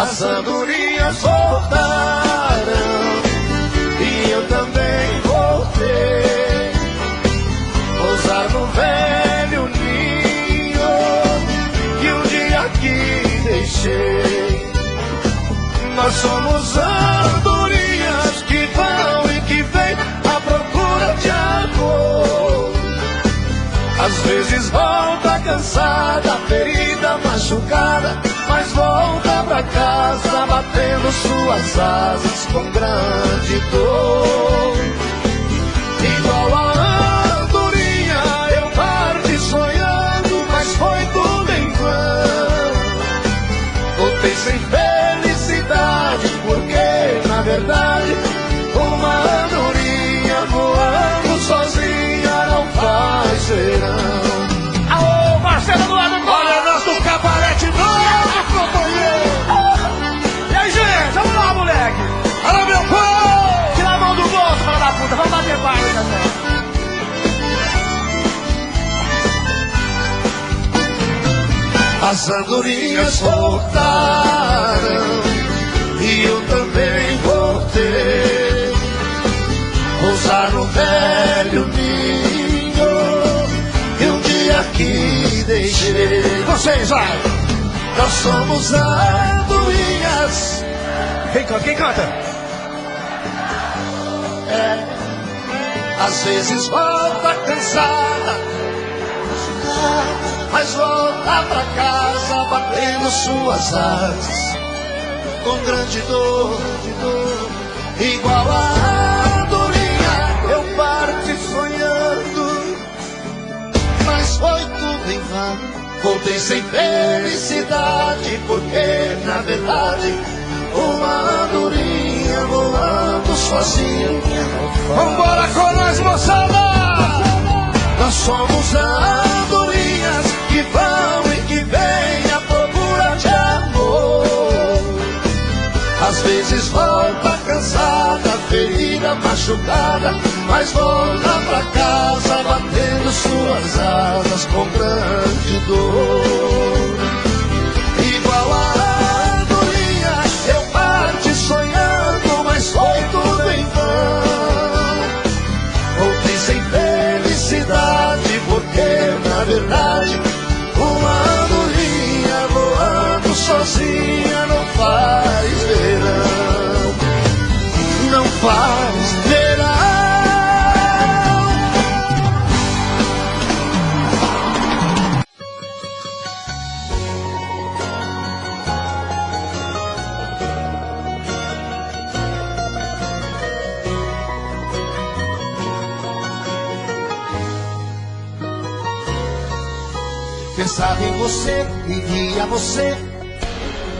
As andorinhas voltaram e eu também voltei. Pousar no velho ninho que um dia aqui deixei. Nós somos andorinhas que vão e que vêm à procura de amor. Às vezes volta cansada, ferida, machucada, mas volta pra casa batendo suas asas com grande dor. Igual a andorinha eu parti sonhando, mas foi tudo em vão. Voltei sem felicidade, porque na verdade uma andorinha voando sozinha não faz verão. Alô, Marcelo do lado do... Olha nós do cabarete novo, companheiro. E aí, gente, vamos lá, moleque. Alô, meu povo. Tira a mão do bolso, filha da puta, vamos bater palma, né? As andorinhas voltaram e eu também voltei. Pousar no velho ninho que um dia aqui deixei. Vocês, vai. Nós somos andorinhas. Quem canta? Às vezes volta cansada, mas volta pra casa batendo suas asas com grande dor, igual a andorinha eu parti sonhando, mas foi tudo em vão. Voltei sem felicidade, porque na verdade uma andorinha voando sozinha. Vambora com nós, moçada! Nós somos andorinhas que vão e que vêm à procura de amor. Às vezes volta cansada, ferida, machucada, mas volta pra casa batendo suas asas com grande dor. Igual a andorinha eu parti sonhando, mas foi tudo em vão. Voltei sem felicidade, porque na verdade uma andorinha voando sozinha não faz verão. Não faz verão. Pensava em você, vivia você,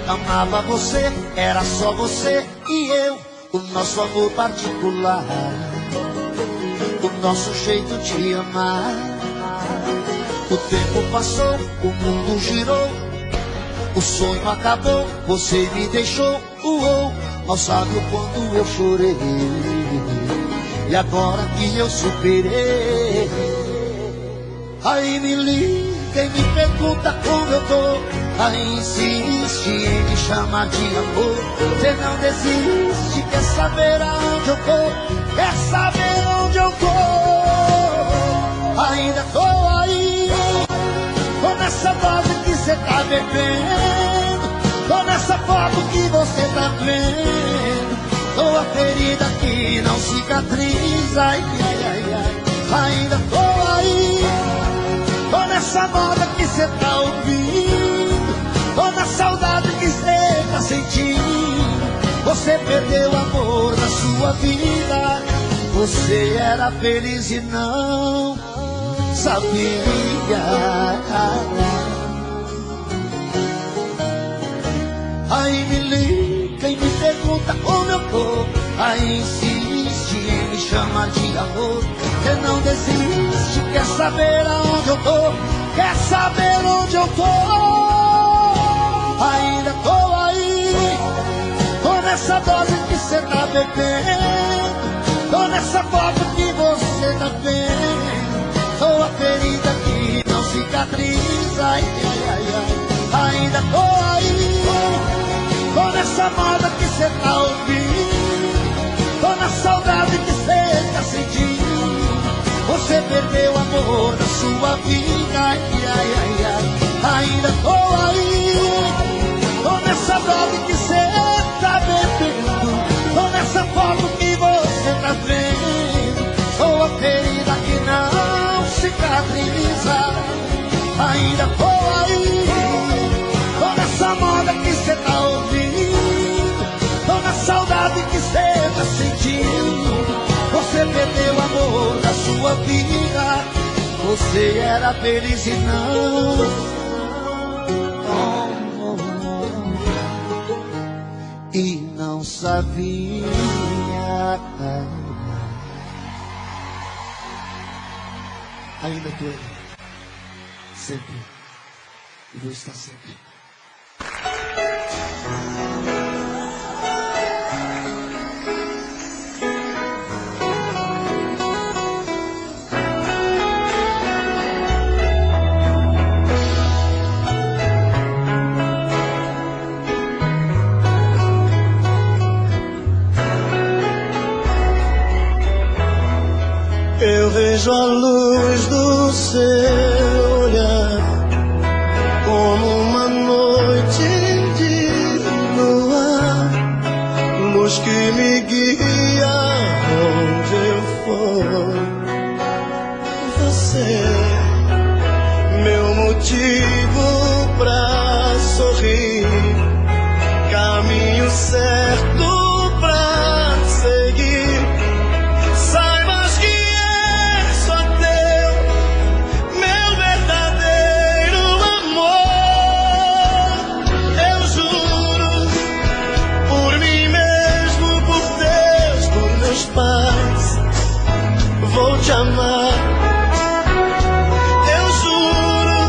amava você, era só você e eu. O nosso amor particular, o nosso jeito de amar. O tempo passou, o mundo girou, o sonho acabou, você me deixou. Mal sabe o quanto eu chorei, e agora que eu superei, aí me liga e me pergunta como eu tô. Aí insiste em me chamar de amor. Você não desiste, quer saber aonde eu tô, quer saber onde eu tô. Ainda tô aí, tô nessa dose que cê tá bebendo, tô nessa foto que você tá vendo, tô a ferida que não cicatriza. Ai, ai, ai, ai. Ainda tô aí, tô nessa moda que cê tá ouvindo, tô na saudade que cê tá sentindo. Você perdeu o amor da sua vida, você era feliz e não sabia. Aí me liga e me pergunta como eu tô, aí insiste em me chamar de amor. Você não desiste, quer saber aonde eu tô, quer saber onde eu tô. Ainda tô aí, tô nessa dose que cê tá bebendo, tô nessa foto que você tá vendo, tô a ferida que não cicatriza. Ai, ai, ai, ai. Ainda tô aí, tô nessa moda que cê tá ouvindo, tô na saudade que cê tá sentindo. Você perdeu o amor da sua vida, ai, ai, ai, ai. Ainda tô aí, tô nessa droga que cê tá bebendo, tô nessa foto que você tá vendo. Sou a ferida que não cicatriza. Ainda tô aí, tô nessa moda que cê tá ouvindo, tô na saudade que cê tá sentindo. Você perdeu o amor da sua vida, você era feliz e não. E não sabia. Ainda tô aí, sempre, e vou estar sempre. Eu vejo a luz do seu olhar como uma noite de lua, luz que me guia onde eu for. Você, meu motivo pra sorrir, caminho certo pra seguir. Vou te amar, eu juro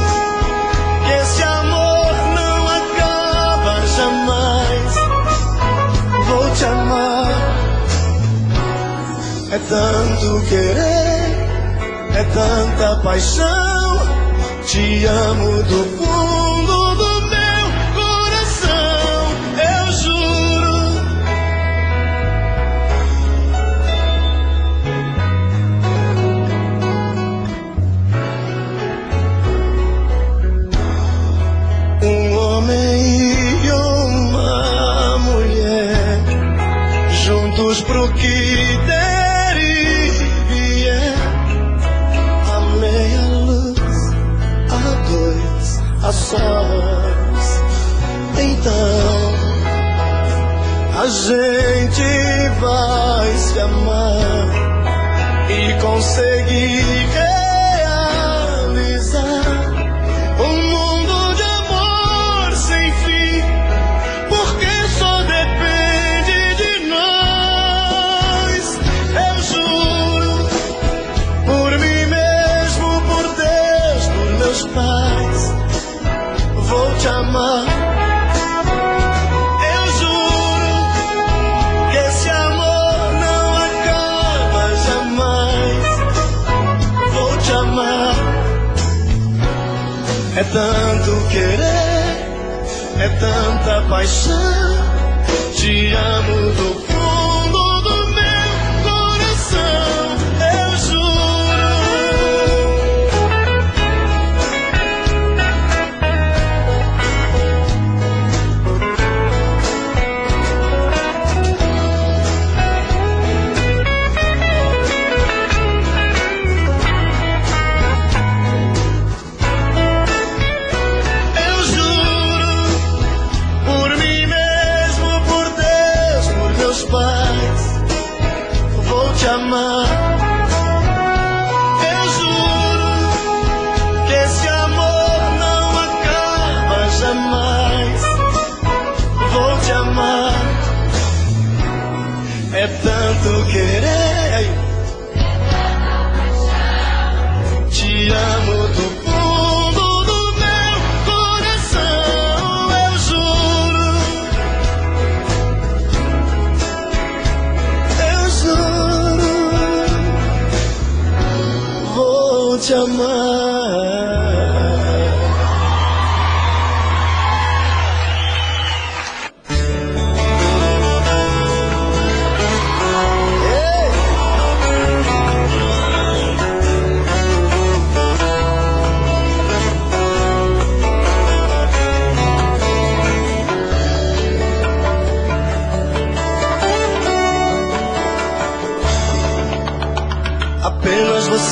que esse amor não acaba jamais. Vou te amar, é tanto querer, é tanta paixão. Te amo do fundo do meu coração, eu juro. E uma mulher juntos pro que der e vier, a meia luz, a dois, a sós. Então a gente vai se amar e conseguir realizar um mundo de amor sem fim, porque só depende de nós. Eu juro, por mim mesmo, por Deus, por meus pais, vou te amar. Eu juro que esse amor não acaba jamais. Vou te amar. É tanto querer, é tanta paixão. Te amo do fundo do meu coração, eu juro. Eu juro, por mim mesmo, por Deus, por meus pais, vou te amar. Eu juro que esse amor não acaba jamais. Vou te amar. É tanto querer, te amo do fundo do meu coração, eu juro. Eu juro, vou te amar.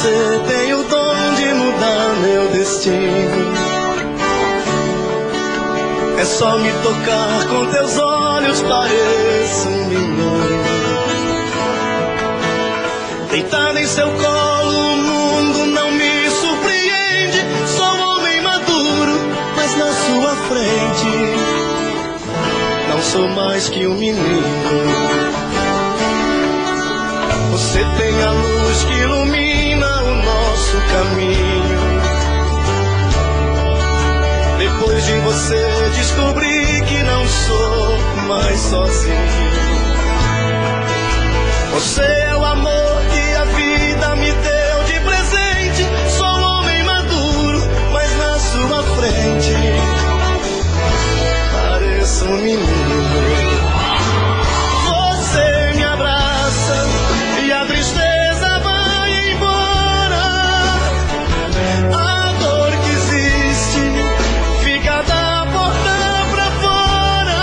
você tem o dom de mudar meu destino. É só me tocar com teus olhos, pareço um menino. Deitado em seu colo, o mundo não me surpreende. Sou um homem maduro, mas na sua frente não sou mais que um menino. Você tem a luz que ilumina o nosso caminho. Depois de você descobri que não sou mais sozinho. Você é o amor que a vida me deu de presente. Sou um homem maduro, mas na sua frente pareço um menino. Você me abraça e a tristeza vai embora. A dor que existe fica da porta pra fora.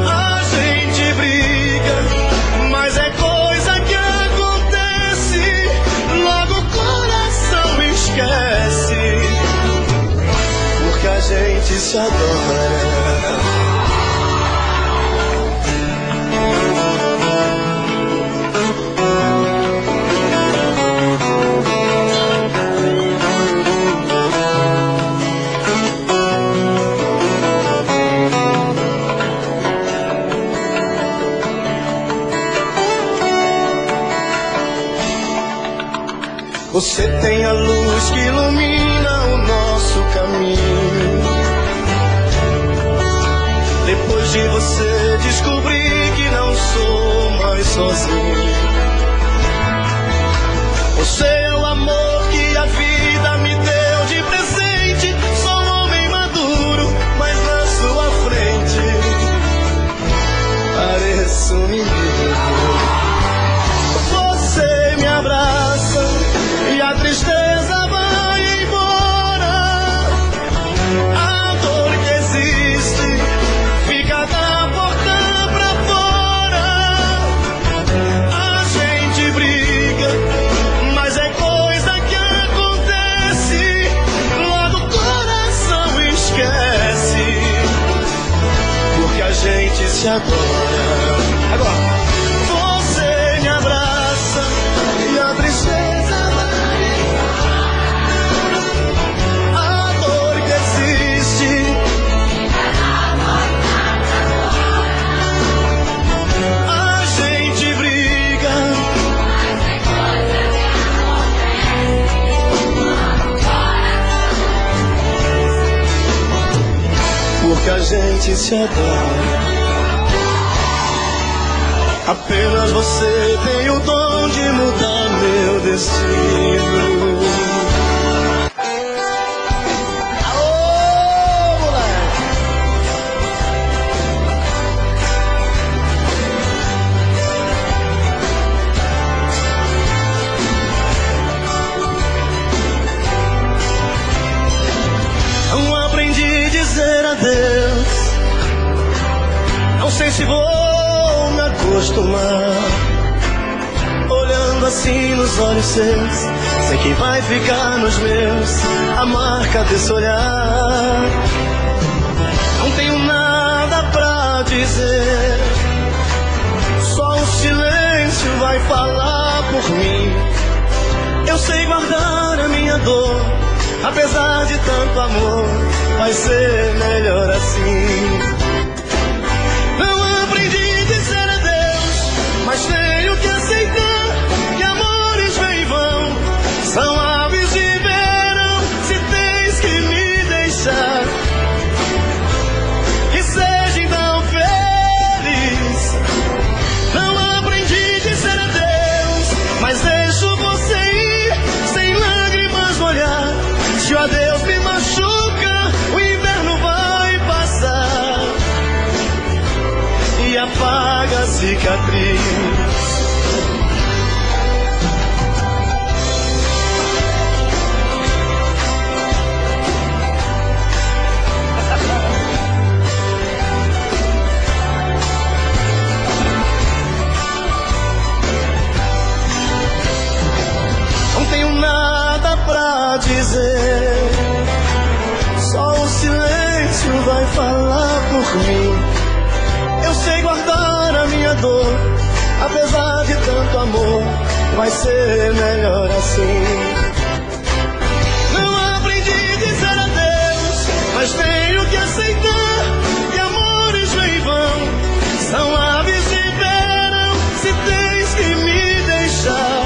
A gente briga, mas é coisa que acontece. Logo o coração esquece, porque a gente se adora. Você tem a luz que ilumina o nosso caminho. Depois de você descobri que não sou mais sozinho. Você é o amor que a vida me deu de presente. Sou um homem maduro, mas na sua frente pareço um menino. Você me abraça e a tristeza vai embora. A dor que existe fica da porta pra fora. A gente briga, mas é coisa que acontece. Logo o coração esquece, porque a gente se adora. Agora você me abraça e a tristeza que a gente se adora. Apenas você tem o dom de mudar meu destino. Aô, moleque! Não aprendi a dizer adeus. Não sei se vou me acostumar. Olhando assim nos olhos seus, sei que vai ficar nos meus a marca desse olhar. Não tenho nada pra dizer, só o silêncio vai falar por mim. Eu sei guardar a minha dor, apesar de tanto amor, vai ser melhor assim. Não aprendi a dizer adeus, mas tenho que aceitar que amores vêm e vão, são aves de verão, se tens que me deixar. Que seja então feliz. Não aprendi a dizer adeus, mas deixo você ir, sem lágrimas no olhar. Se o adeus me machuca, o inverno vai passar e apaga a cicatriz. Eu sei guardar a minha dor, apesar de tanto amor, vai ser melhor assim. Não aprendi a dizer adeus, mas tenho que aceitar que amores vêm e vão, são aves de verão, se tens que me deixar.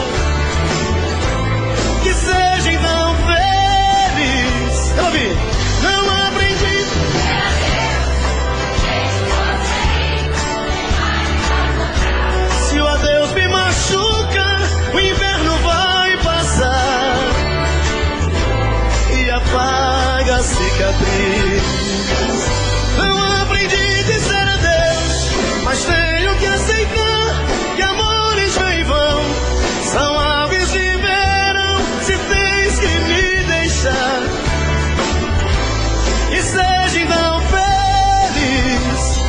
Que seja então feliz. Eu ouvi. Não aprendi. Se o adeus me machuca, o inverno vai passar e apaga a cicatriz. Não aprendi a dizer adeus, mas tenho que aceitar que amores vêm e vão, são aves de verão, se tens que me deixar. E seja então feliz.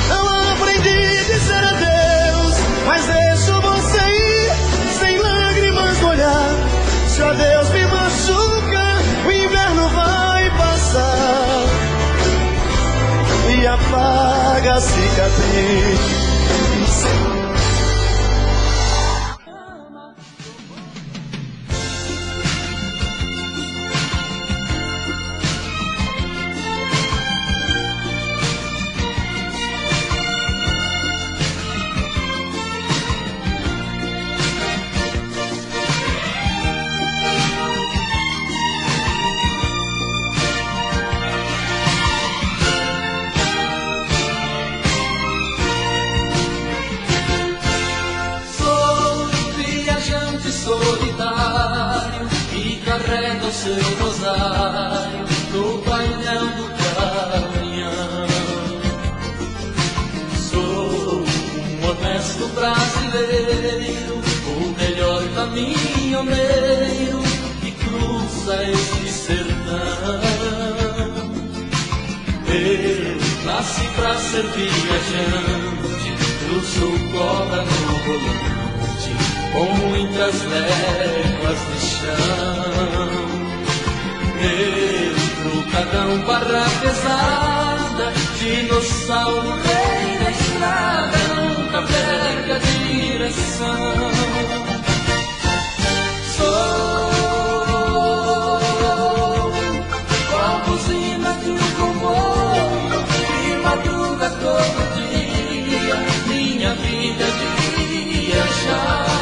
Não aprendi a dizer adeus, mas deixo você ir sem lágrimas no olhar. Se o adeus me machuca, o inverno vai passar e apaga a cicatriz. Solitário que carrega o seu rosário no painel do caminhão. Sou um honesto brasileiro, o melhor caminhoneiro que cruza este sertão. Eu nasci pra ser viajante, cruzo cobra no volante, com muitas léguas de chão. Trucadão, barra pesada, dinossauro, rei da estrada, nunca perde a direção. Sou a buzina de um comboio que madruga todo dia, minha vida de viajar.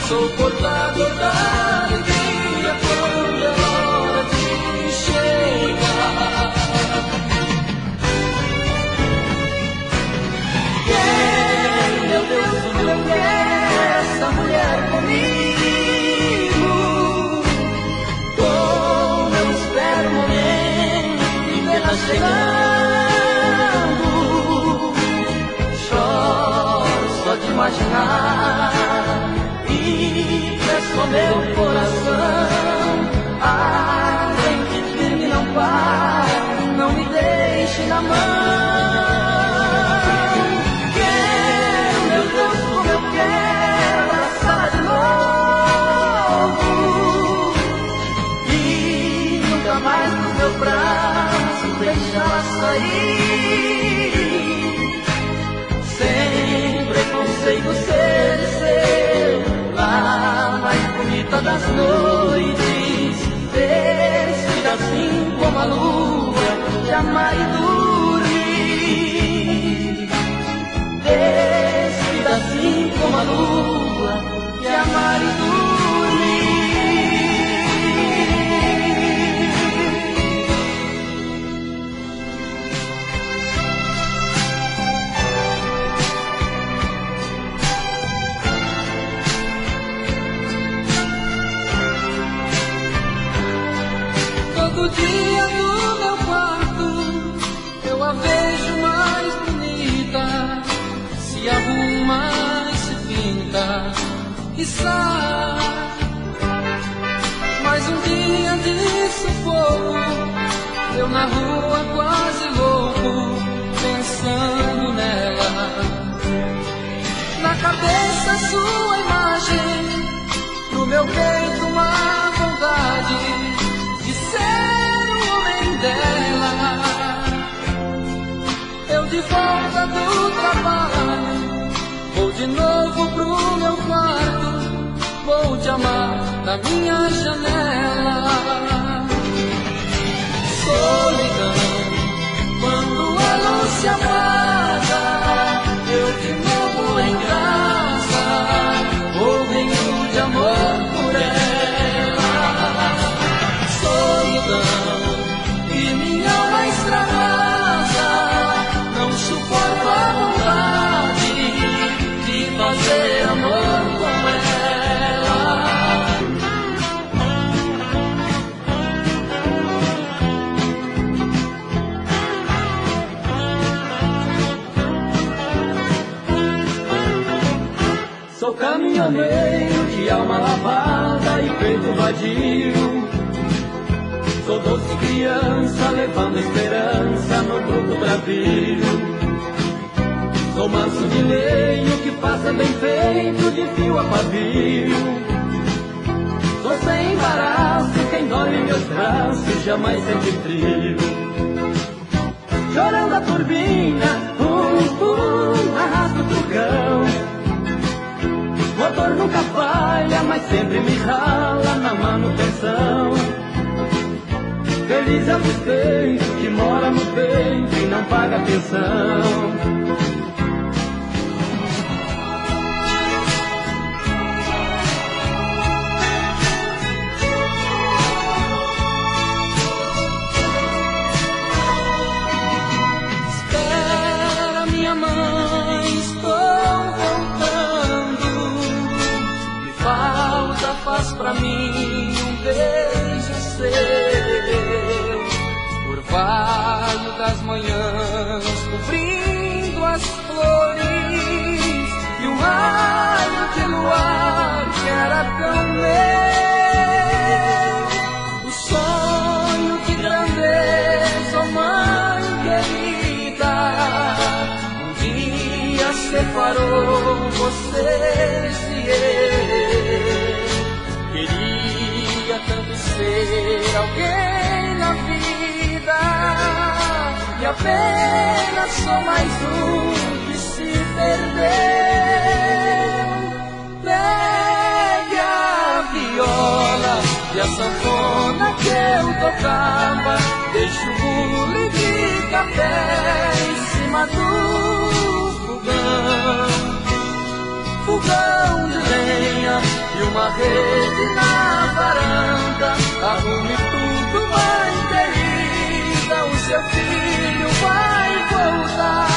Sou portador da alegria quando é hora de chegar. Quem, meu Deus do meu, quer essa mulher comigo? Como eu espero o momento de vê-la chegando. Choro só de imaginar e peço ao meu coração, trem que firme não para, não me deixe na mão. Quero, meu Deus, como eu quero abraçar de novo e nunca mais no meu braço deixar sair. Sem preconceito, ser e ser lá na infinita das noites, vestida assim como a lua, de amar e dormir. Vestida assim como a lua, de amar e dormir. Todo dia no meu quarto eu a vejo mais bonita, se arruma e se pinta e sai. Mais um dia de sufoco, eu na rua quase louco, pensando nela. Na cabeça sua imagem, no meu peito mais de novo pro meu quarto, vou te amar da minha janela. Solidão, quando a luz se apaga, eu de novo em casa, morrendo de amor por ela. Solidão, que minha alma extravasa, não suporto a vontade de fazer amor com ela. Sou caminhoneiro de alma lavada e peito vadio. Sou doce criança levando esperança no bruto bravio. Sou manso de lenho que passa bem feito de fio a pavio. Sou sem embaraço, quem dorme em meus braços jamais sente frio. Chorando a turbina, arrasto o trovão. Motor nunca falha, mas sempre me rala na manutenção. Feliz é o despeito que mora no peito e não paga pensão. Espera, minha mãe, estou voltando. Me falta, faz pra mim um beijo seu. Orvalho das manhãs cobrindo as flores e um raio de luar que era tão meu. O sonho de grandeza, oh mãe querida, um dia separou vocês e eu. Queria tanto ser alguém na vida e apenas sou mais um que se perdeu. Pegue a viola e a sanfona que eu tocava, deixo o bule de café em cima do fogão. Fogão de lenha e uma rede na varanda. Arrume tudo, mãe querida, o seu filho vai voltar.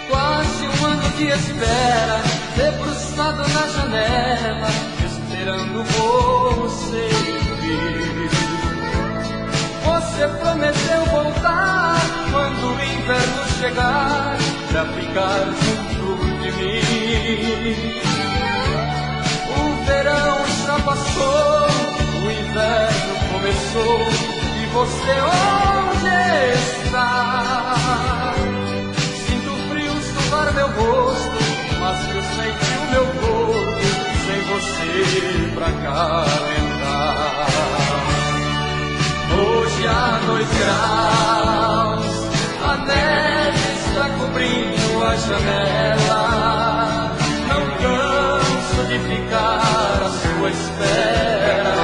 Quase um ano de espera, debruçado na janela, esperando você vir. Você prometeu voltar quando o inverno chegar, pra ficar junto de mim. O verão já passou, o inverno começou, e você onde está? Sinto frio suvar meu rosto, mas eu senti o meu corpo sem você pra calentar. Hoje há 2 graus, a neve está cobrindo a janela. Não canso de ficar à sua espera.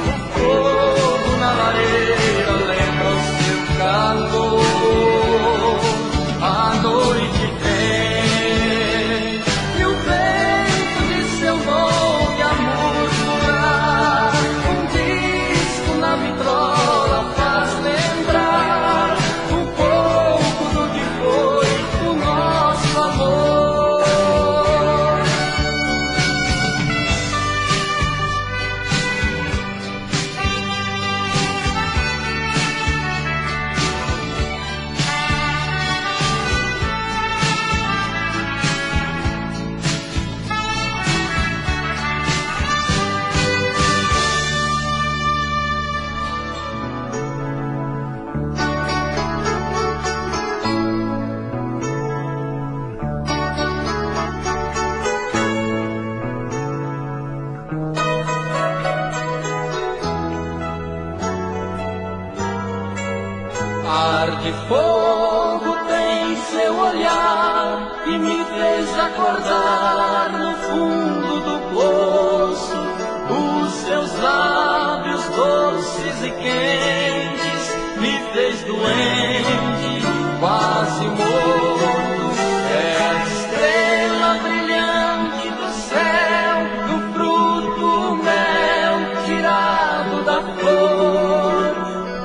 O fogo na lareira lembra o seu calor. A noite vem e o vento de seu nome a murmurar. Um disco na vitrola faz lembrar um pouco do que foi o nosso amor. Ar de fogo tem seu olhar e me fez acordar no fundo do poço. Os seus lábios doces e quentes me fez doente, quase morto. É a estrela brilhante do céu, do fruto mel tirado da flor.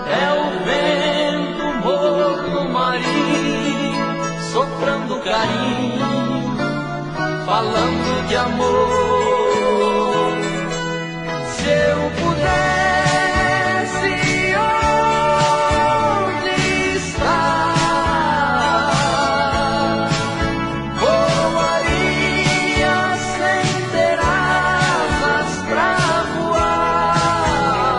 É o vento morno marinho soprando carinho, falando de amor. Se eu pudesse, onde está? Voaria sem ter asas pra voar.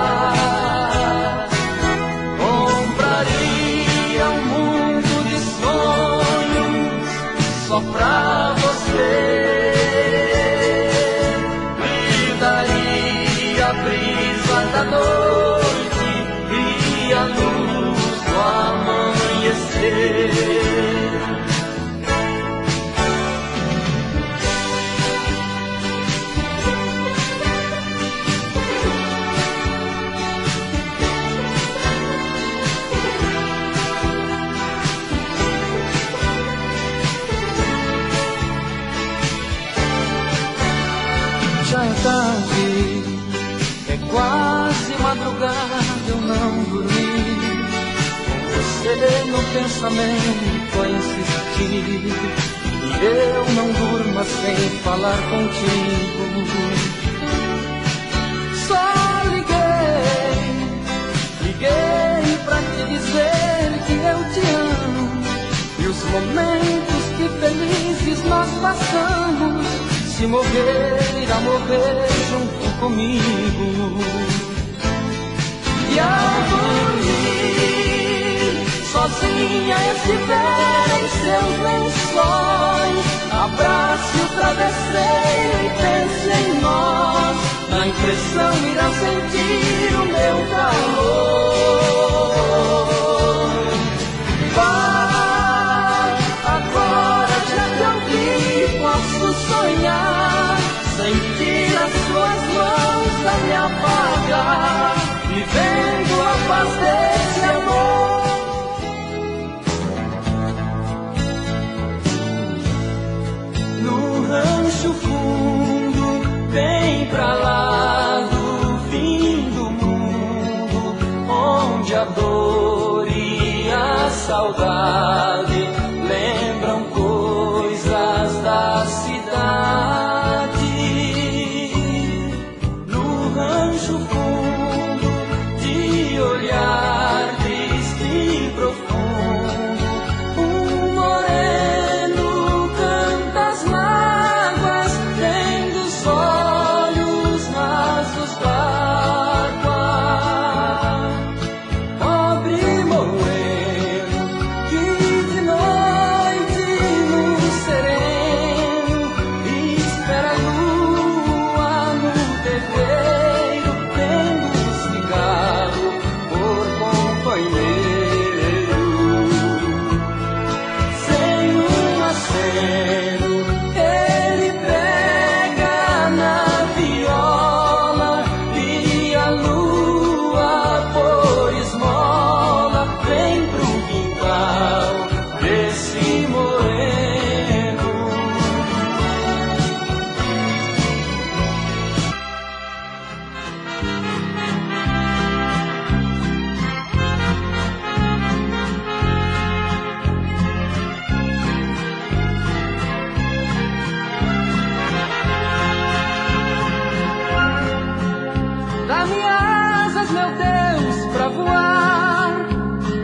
Compraria um mundo de sonhos só pra você. A brisa da noite e a luz do amanhecer. Já é tarde, é quase madrugada, eu não dormi. Com você no pensamento a insistir, e eu não durmo sem falar contigo. Só liguei pra te dizer que eu te amo. E os momentos que felizes nós passamos, se morrer, a morrer junto comigo. E ao dormir, sozinha estiver em seus lençóis, abrace o travesseiro e pense em nós. Na impressão irá sentir o meu calor. Vai, agora já te ouvi, posso sonhar, sentir as suas mãos a me apagar, vivendo a paz desse amor. No rancho fundo, bem pra lá do fim do mundo, onde a dor e a saudade lembram coisas da cidade. No rancho fundo, de olhar triste e profundo, um moreno canta as mágoas, tendo os olhos rasos d'água. Pobre moreno que de noite no sereno espera a lua no terreiro, tendo um cigarro por companheiro. Sem um aceno ele pega na viola e a lua por esmola vem pro quintal desse moreno. Dá-me asas, meu Deus, pra voar,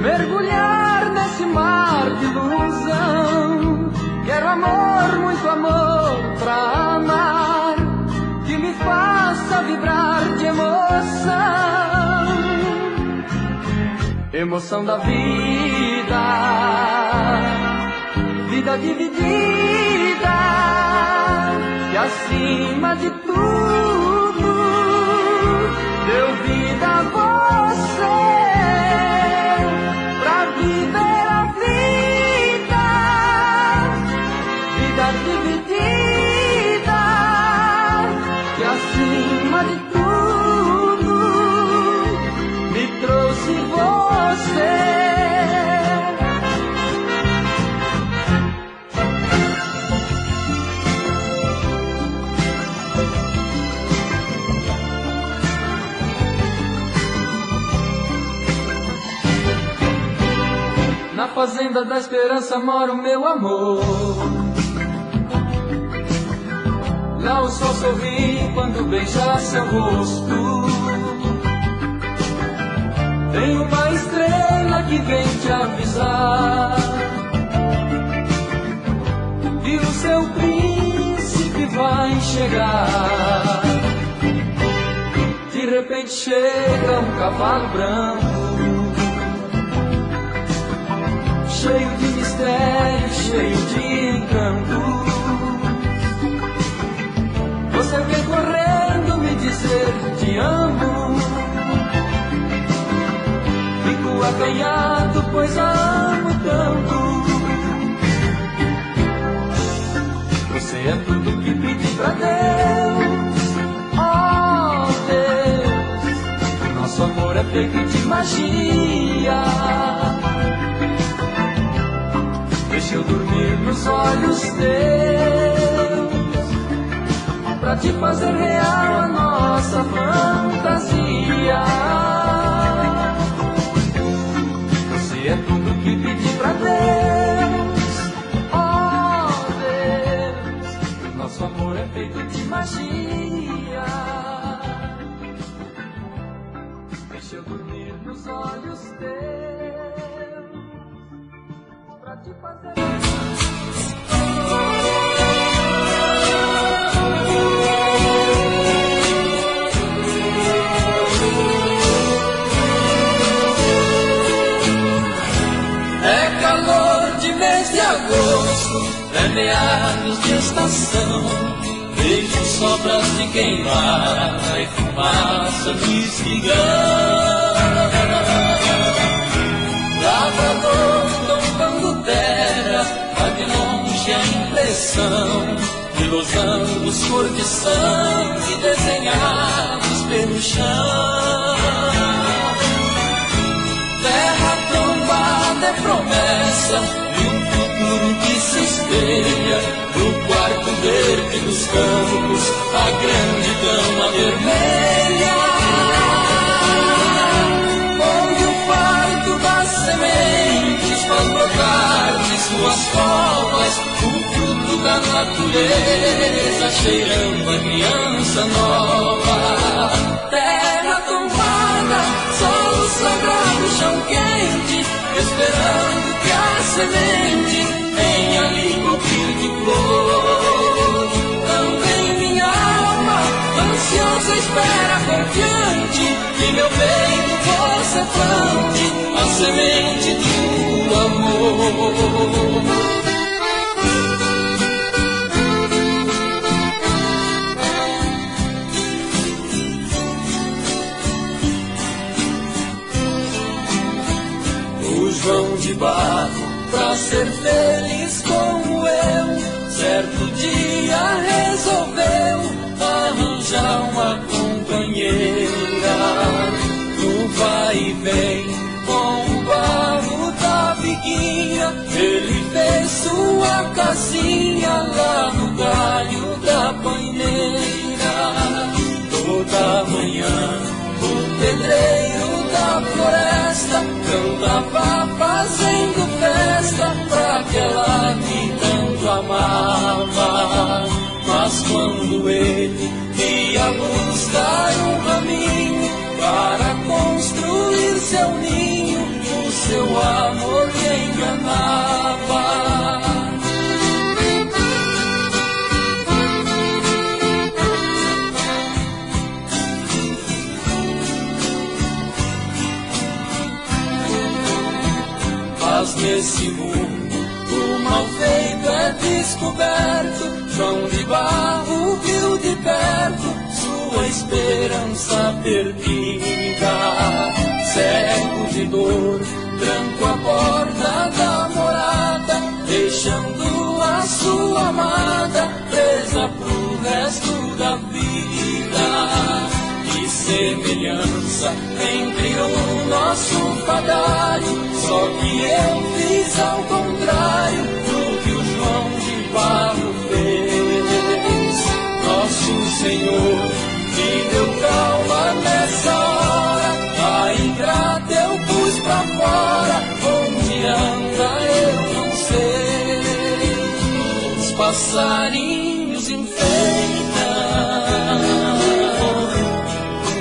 mergulhar nesse mar de ilusão. Quero amor, muito amor pra amar, que me faça vibrar de emoção. Emoção da vida, vida dividida, que acima de tudo deu vida a você, pra você. Na fazenda da esperança mora o meu amor. Lá o sol sorri quando beija seu rosto. Tem uma estrela que vem te avisar que o seu príncipe vai chegar. De repente chega um cavalo branco, cheio de mistério, cheio de encanto. Você vem correndo me dizer te amo. Fico acanhado, pois a amo tanto. Você é tudo que pedi pra Deus. Oh Deus, nosso amor é feito de magia. Deixa eu dormir nos olhos teus, pra te fazer real a nossa fantasia. Você é tudo que pedi pra Deus. Oh Deus, nosso amor é feito de magia. Deixa eu dormir nos olhos teus, pra te fazer. É calor de mês de agosto, é meados de estação, vejo sobras de queimada e fumaça do espigão. Lavrador tombando terra, vai de longe a impressão de losangos cor de sangue desenhados pelo chão. Terra tombada é promessa de um futuro que se espelha no quarto verde dos campos, a grande dama vermelha. Onde o parto das sementes faz brotar de suas covas o fruto da natureza, cheirando a criança nova. Terra tombada, solo sagrado, chão quente, esperando que a semente venha lhe cobrir de flor. Também minha alma, ansiosa espera confiante, que meu peito você plante a semente do amor. João de barro, pra ser feliz como eu, certo dia resolveu arranjar uma companheira. No vai e vem com o barro da biguinha, ele fez sua casinha lá no galho da paineira. Toda manhã o pedreiro da floresta cantava fazendo festa pra aquela que tanto amava. Mas quando ele ia buscar um raminho para construir seu ninho, o seu amor lhe enganava. Mas nesse mundo o mal feito é descoberto. João de barro viu de perto sua esperança perdida. Cego de dor, tranco a porta da morada, deixando a sua amada presa pro resto da vida. E sem semelhança entre o nosso fadário. Só que eu fiz ao contrário do que o João de Barro fez. Nosso Senhor me deu calma nessa hora, a ingrata eu pus pra fora. Onde anda eu não sei, os passarinhos enfeitam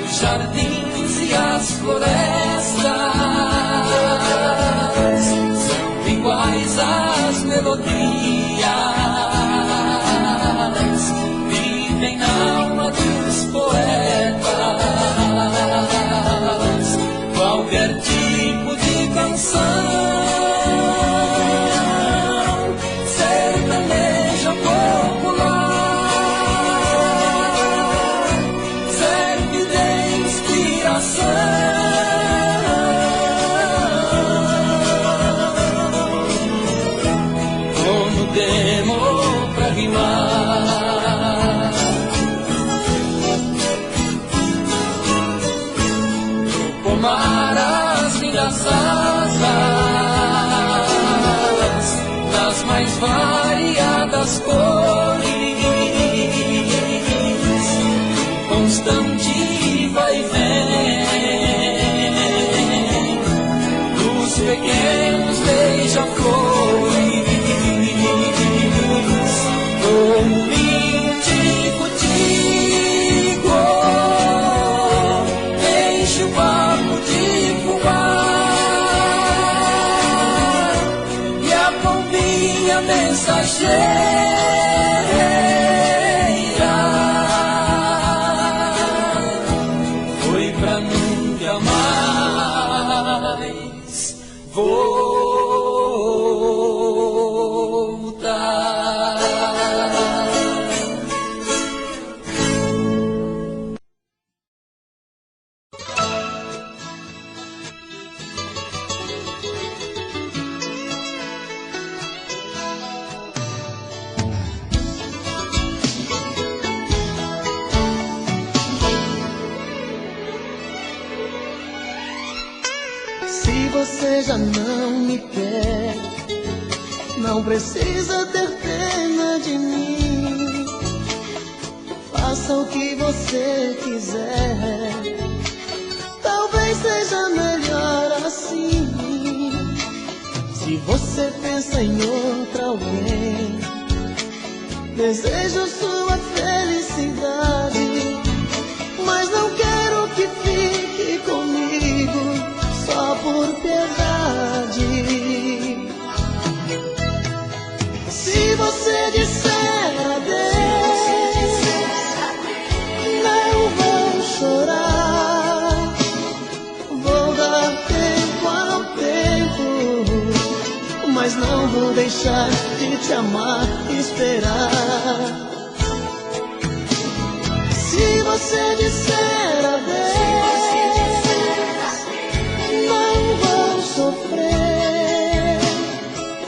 os jardins e as florestas, são iguais às melodias, vivem na alma dos poetas. Qualquer tipo de canção, sertaneja popular, serve de inspiração. Como demo pra rimar, no pomar as lindas asas das mais variadas cores, constante vai e vem dos pequenos beija-flores. Como um tico-tico enche o barco de fumar, e a pombinha mensageira foi pra nunca mais voltar. Se você já não me quer, não precisa ter pena de mim. Faça o que você quiser, talvez seja melhor assim. Se você pensa em outra alguém, desejo sua felicidade, mas não quero que fique comigo só por piedade. Se você disser adeus, não vou chorar, vou dar tempo ao tempo, mas não vou deixar de te amar e esperar. Se você disser adeus, não vou sofrer.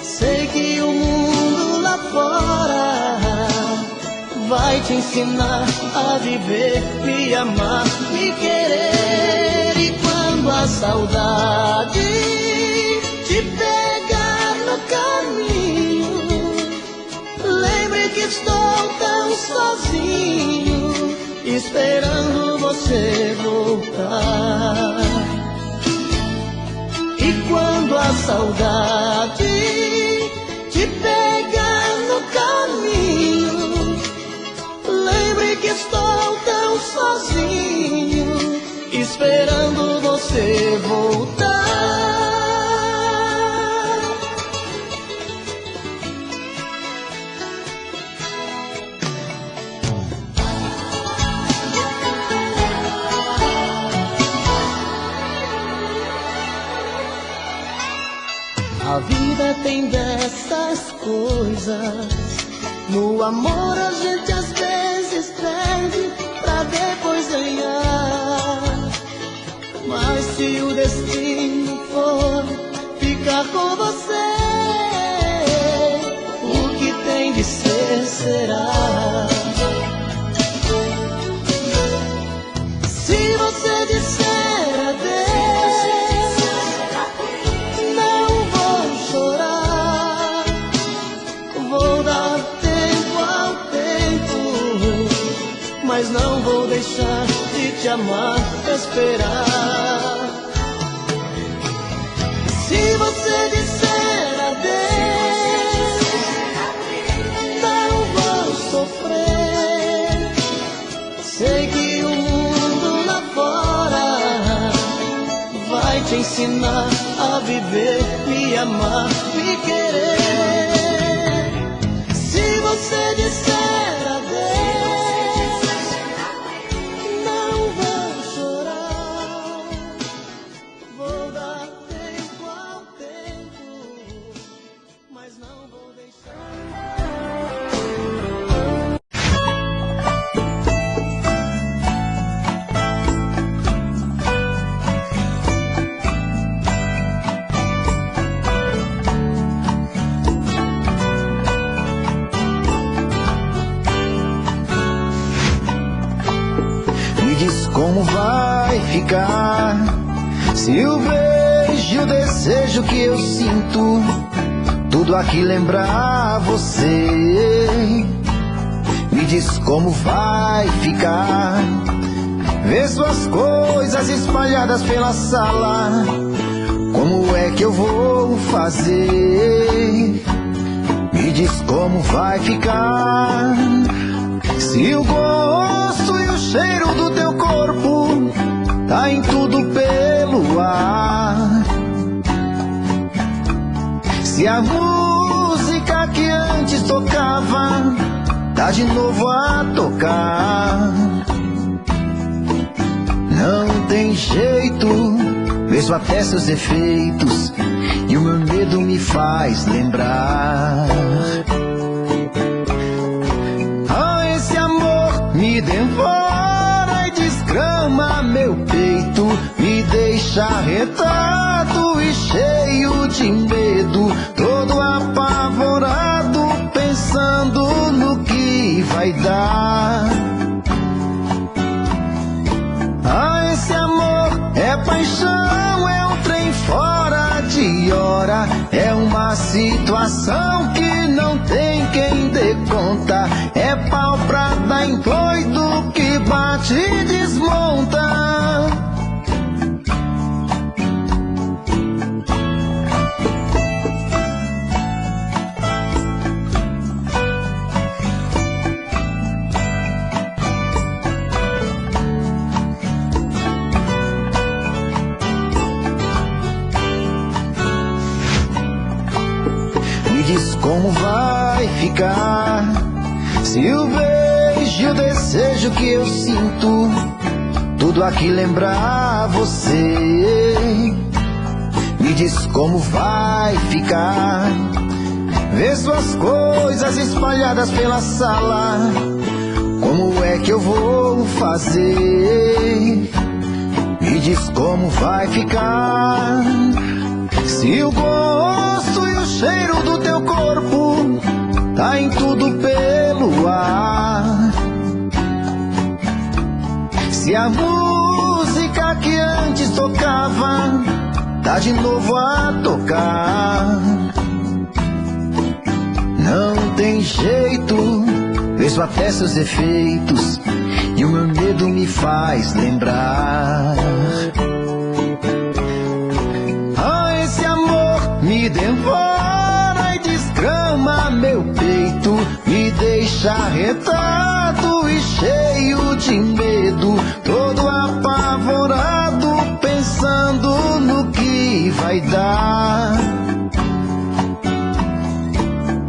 Sei que o mundo lá fora vai te ensinar a viver, me amar, me querer. E quando a saudade te pegar no caminho, lembre que estou tão sozinho, esperando você voltar. E quando a saudade te pegar no caminho, lembre que estou tão sozinho, esperando você voltar. A vida tem dessas coisas, no amor a gente às vezes perde pra depois ganhar. Mas se o destino for ficar com você, o que tem de ser será. Se você amar, esperar. Se você disser adeus, não vou sofrer. Sei que o mundo lá fora vai te ensinar a viver, me amar, me querer. Se você disser adeus, não vou chorar. Vou dar tempo ao tempo, mas não vou deixar. Como vai ficar se o beijo e o desejo que eu sinto tudo aqui lembrar você? Me diz como vai ficar ver suas coisas espalhadas pela sala. Como é que eu vou fazer? Me diz como vai ficar se o gosto e o cheiro do teu corpo tá em tudo pelo ar. Se a música que antes tocava tá de novo a tocar. Não tem jeito, vejo até seus efeitos e o meu medo me faz lembrar. Me devora e desgrama meu peito, me deixa arretado e cheio de medo, todo apavorado, pensando no que vai dar. Ah, esse amor é paixão, é um trem fora de hora, é uma situação que não tem quem dê conta, é pau pra dar em doido que bate e desmonta. Me diz como vai ficar se o beijo e o desejo que eu sinto tudo aqui lembrar você? Me diz como vai ficar ver suas coisas espalhadas pela sala. Como é que eu vou fazer? Me diz como vai ficar se o gosto e o cheiro do teu corpo tá em tudo pelo ar. Se a música que antes tocava tá de novo a tocar. Não tem jeito, vejo até seus efeitos e o meu medo me faz lembrar. Ah, esse amor me devora e desgrama meu peito, me deixa arretado e cheio de medo, todo apavorado, pensando no que vai dar.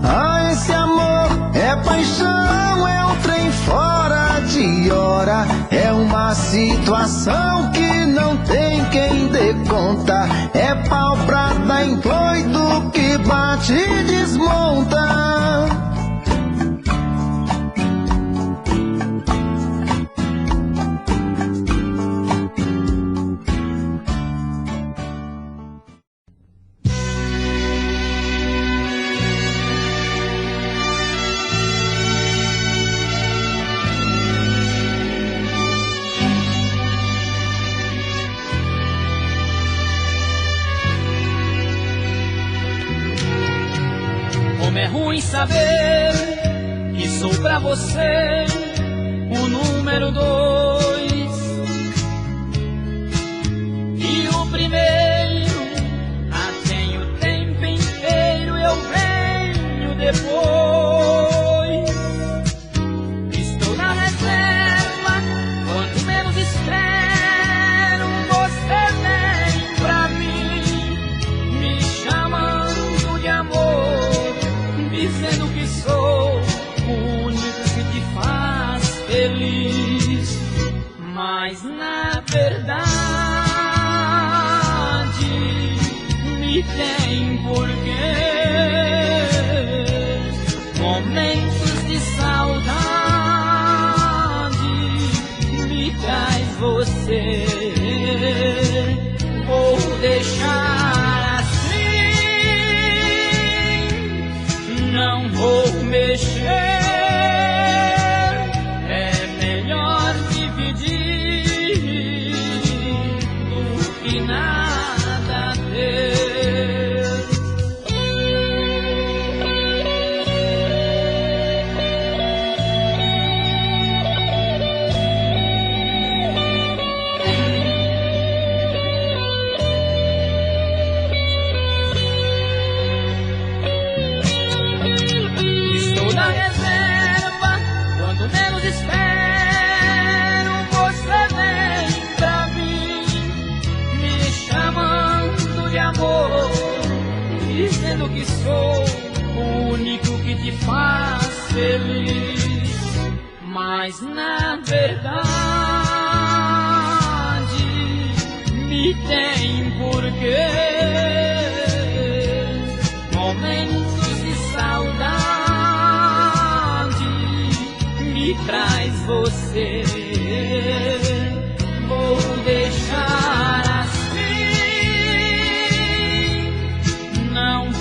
Ah, esse amor é paixão, é um trem fora de hora, é uma situação que não tem quem dê conta, é pau pra dar em doido que bate e desmonta. Como é ruim saber que sou pra você o número 2. e o primeiro tem o tempo inteiro, eu venho depois. Estou na reserva, quando menos espero, você vem pra mim, me chamando de amor, dizendo que sou o único que te faz feliz. Mas na verdade me tem porquê. Momentos de saudade me traz você. Vou deixar assim, não vou mexer. Nada ter. Estou na reserva, quando menos espero. Dizendo que sou o único que te faz feliz. Mas na verdade me tem porquê. Momentos de saudade me traz você. Vou deixar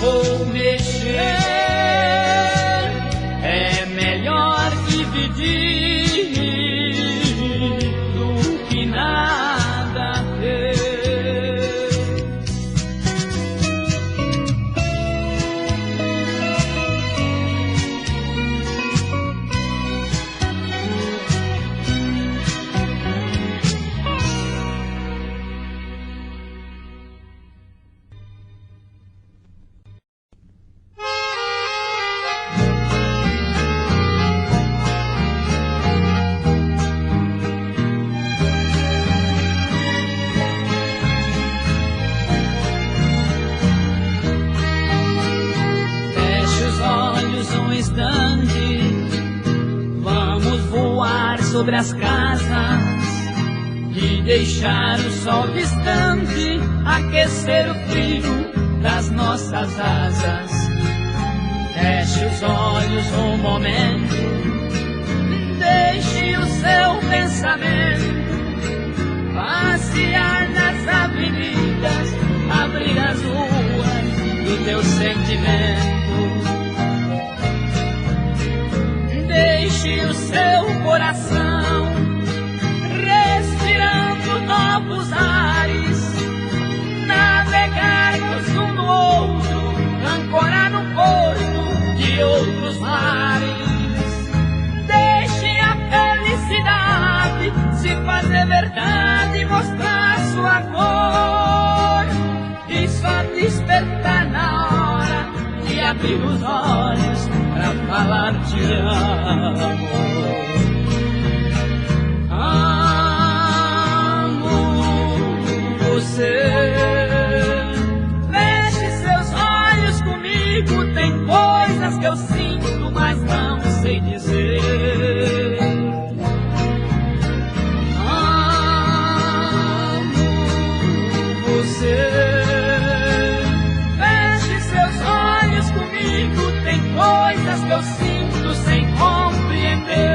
vou mexer, é melhor dividir do que nada ter. Vamos voar sobre as casas e deixar o sol distante aquecer o frio das nossas asas. Feche os olhos um momento, deixe o seu pensamento passear nas avenidas, abrir as ruas do teu sentimento. Deixe o seu coração respirando novos ares, navegarmos um no outro, ancorar no porto de outros mares. Deixe a felicidade se fazer verdade, mostrar sua cor e só despertar na hora de abrir os olhos pra falar te amo. Amo você. Feche seus olhos comigo, tem coisas que eu sinto, mas não sei dizer. Amo você. Coisas que eu sinto sem compreender.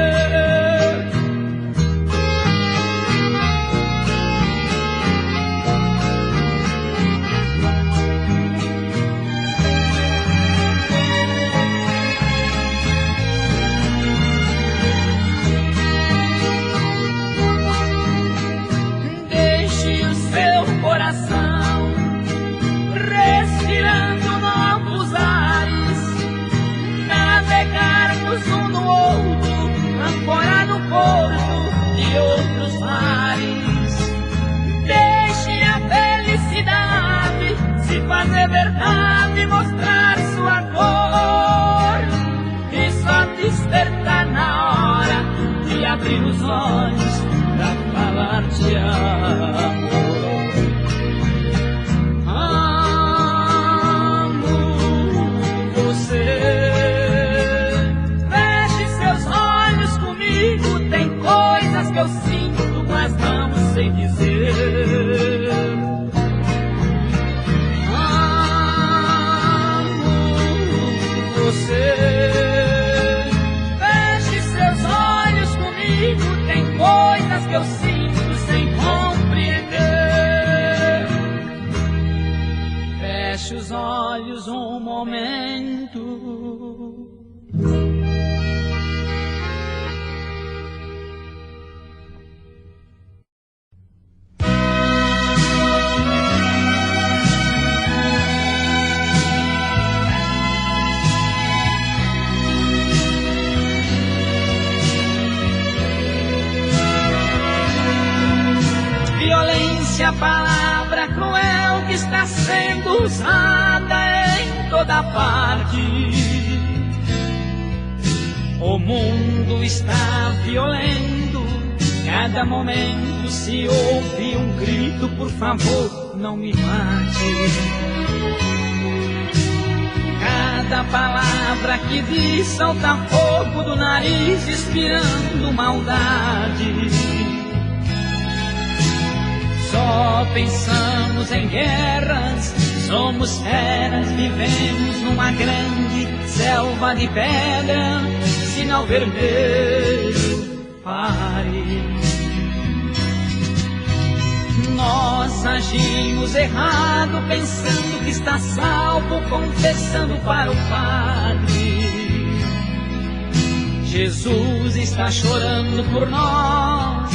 Deixe o seu coração respirando novos ares, navegar olhos um momento. Violência, palavra cruel que está sendo usada em toda parte. O mundo está violento, cada momento se ouve um grito: por favor, não me mate. Cada palavra que diz salta fogo do nariz, inspirando maldade. Só pensamos em guerras, somos feras, vivemos numa grande selva de pedra. Sinal vermelho, pare. Nós agimos errado, pensando que está salvo, confessando para o Padre. Jesus está chorando por nós,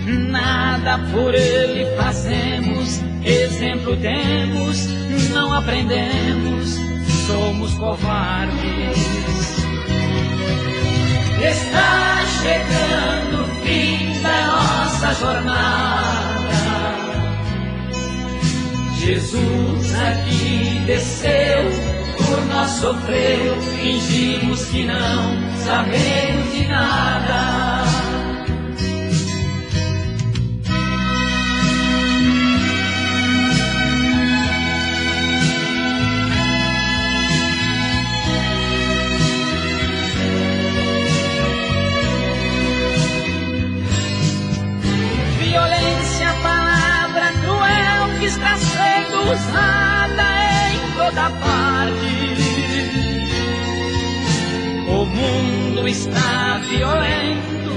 nada por ele fazemos, exemplo temos, não aprendemos, somos covardes. Está chegando o fim da nossa jornada. Jesus aqui desceu, por nós sofreu, fingimos que não sabemos de nada. Violência, palavra cruel que está sendo usada em toda parte. O mundo está violento,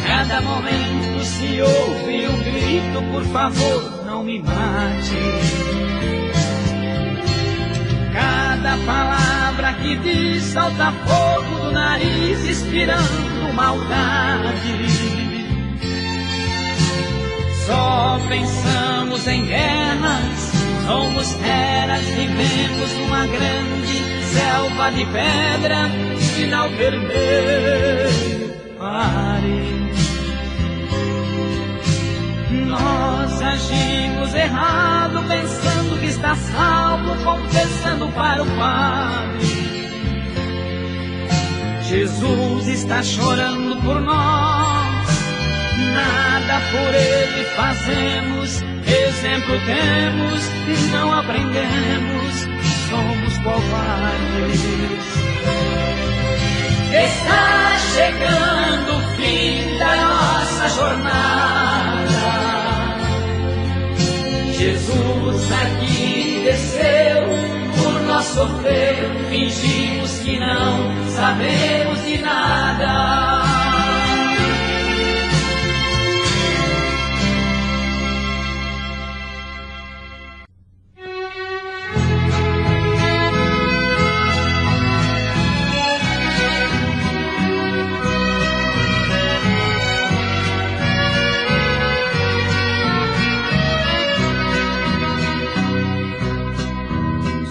cada momento se ouve um grito: por favor, não me mate. Cada palavra que diz salta fogo do nariz, inspirando maldade. Só pensamos em guerras, somos feras, vivemos numa grande selva de pedra. Sinal vermelho, pare. Nós agimos errado, pensando que está salvo, confessando para o Padre. Jesus está chorando por nós, nada por ele fazemos, exemplo temos, não aprendemos, somos covardes. Está chegando o fim da nossa jornada. Jesus aqui desceu, por nós sofreu, fingimos que não sabemos de nada.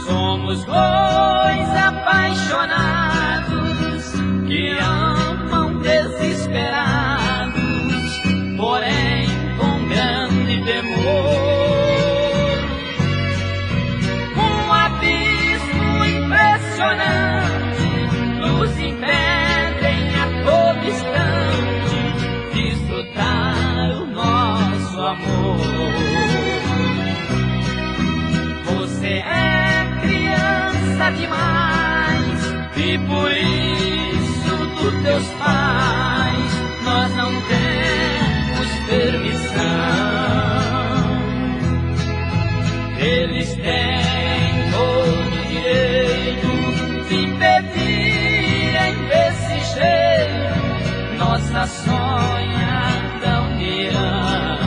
Somos dois apaixonados que amam desesperados, porém com grande temor. Um abismo impressionante nos impedem a todo instante desfrutar o nosso amor. Você é criança demais e por isso dos teus pais nós não temos permissão. Eles têm todo o direito de impedirem desse jeito nossa sonhada união.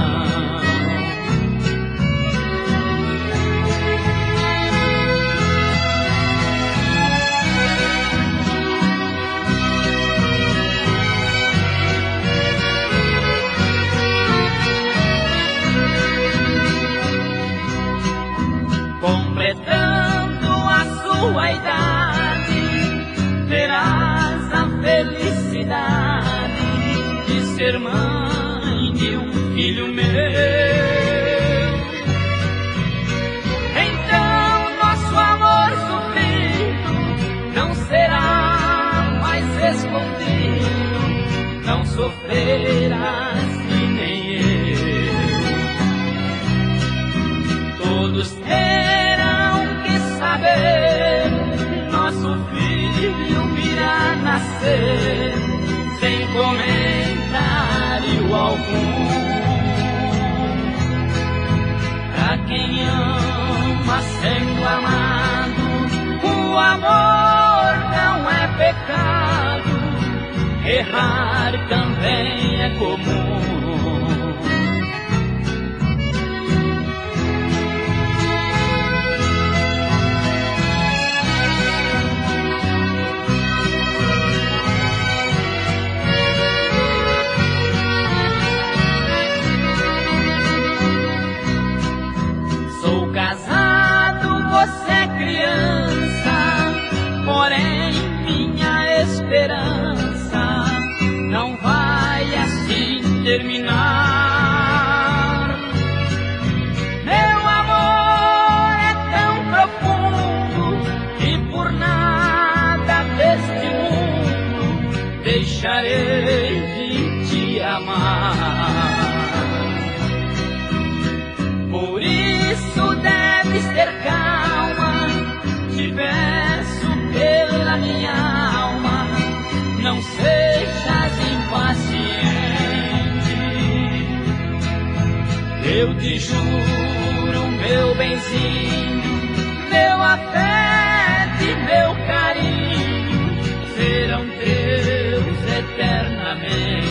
tua idade, terás a felicidade de ser mãe de um filho meu. Então nosso amor sofrido não será mais escondido, não sofrerás e nem eu. Todos terão que saber, nosso filho virá nascer sem comentário algum. Pra quem ama sendo amado, o amor não é pecado, errar também é comum. Sou casado, você é criança, porém minha esperança não vai assim terminar. Meu amor é tão profundo que por nada deste mundo deixarei de te amar. Por isso deves ter calma, te peço pela minha alma, não sejas impaciente. Eu te juro, meu benzinho, meu afeto e meu carinho serão teus eternamente.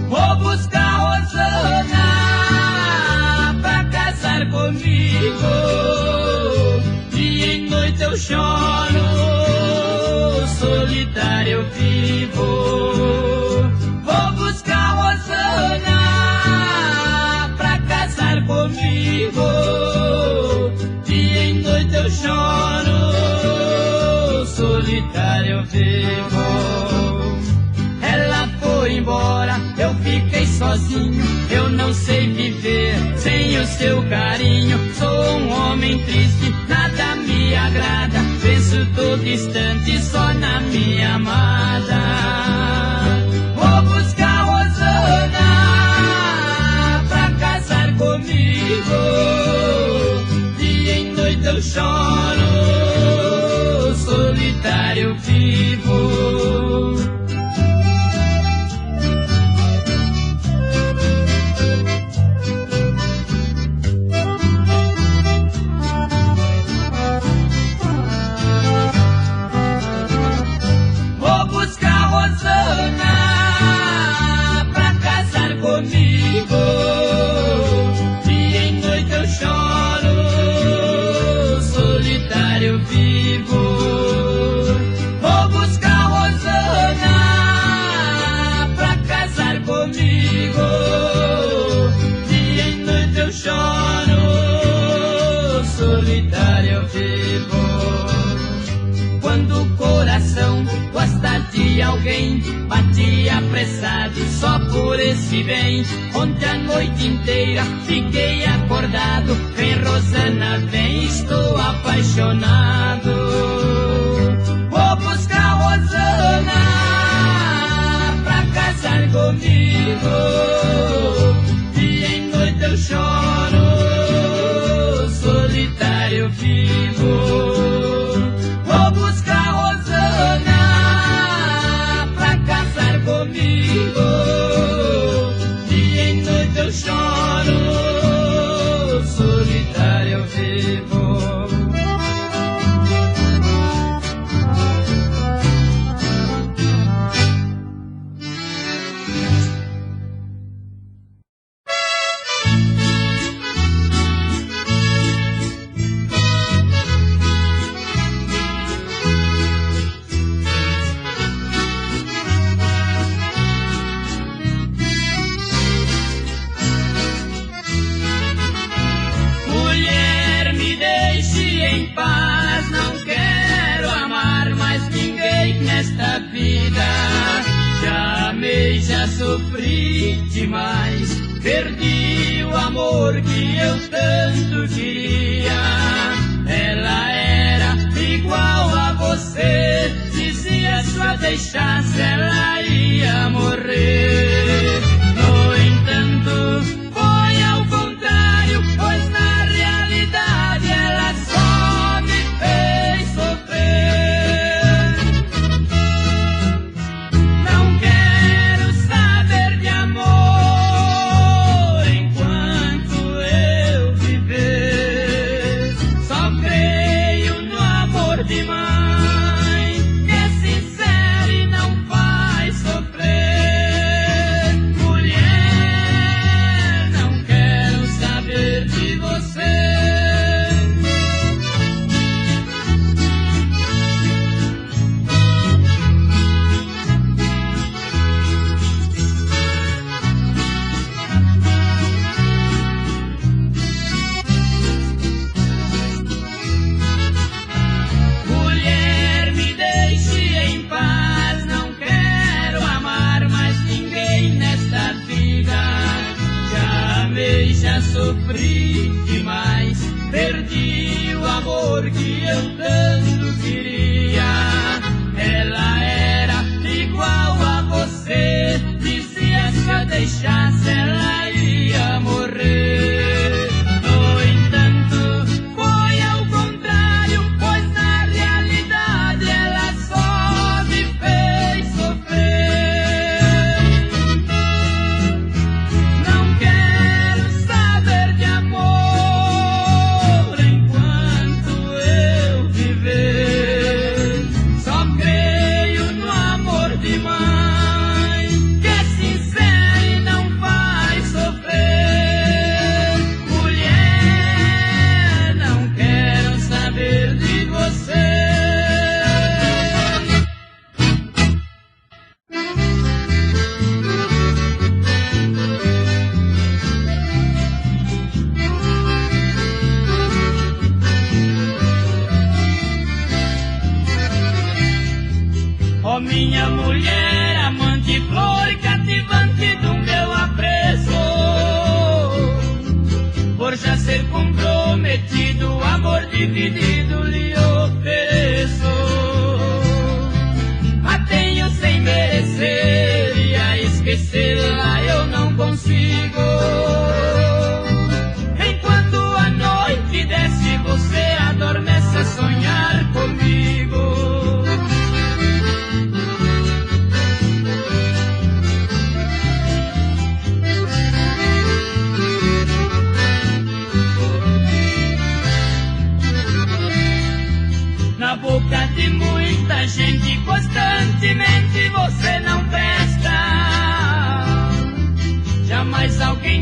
Vou buscar Rosana pra casar comigo, dia e noite eu choro, solitário eu vivo. Vou buscar Rosana pra casar comigo, dia e noite eu choro, solitário eu vivo. Ela foi embora, eu fiquei sozinho, eu não sei viver sem o seu carinho. Sou um homem triste, nada me agrada, penso todo instante só na minha amada. Vou buscar Rosana pra casar comigo, dia e noite eu choro, solitário eu vivo. Vou buscar Rosana pra casar comigo, dia e noite eu choro, solitário eu vivo. Vou buscar Rosana pra casar comigo, dia e noite eu choro, solitário eu vivo. Quando o coração gosta de alguém, bate apressado só por esse bem. Ontem a noite inteira fiquei acordado, vem Rosana, vem, estou apaixonado. Vou buscar Rosana pra casar comigo, dia e noite eu choro, solitário eu vivo. Vou buscar Rosana pra casar comigo, dia e noite eu choro, solitário eu vivo. sofri demais, perdi o amor que eu tanto queria. Ela era igual a você, dizia se a deixasse ela ia morrer. No entanto, foi ao contrário, pois na realidade ela só me fez sofrer. Não quero saber de amor enquanto eu viver. Só creio no amor de mãe, que é sincero e não faz sofrer. Mulher, não quero saber de você. Mulher, me deixe em paz, não quero amar mais ninguém nesta vida. Já amei, já sofri demais, perdi o amor que eu tanto queria. Ela era igual a você, dizia se a deixasse ela ia morrer. No entanto, foi ao contrário, pois na realidade ela só me fez sofrer. Não quero saber de amor enquanto eu viver. Só creio no amor de mãe, que é sincero e não faz sofrer. Mulher, não quero saber de você. Ó minha mulher, amante, flor cativante do meu apreço, por já ser comprometido, amor dividido lhe ofereço. A tenho sem merecer e a esquecê-la eu não consigo. Enquanto a noite desce, você adormece a sonhar comigo. Na boca de muita gente, constantemente você não presta. Jamais alguém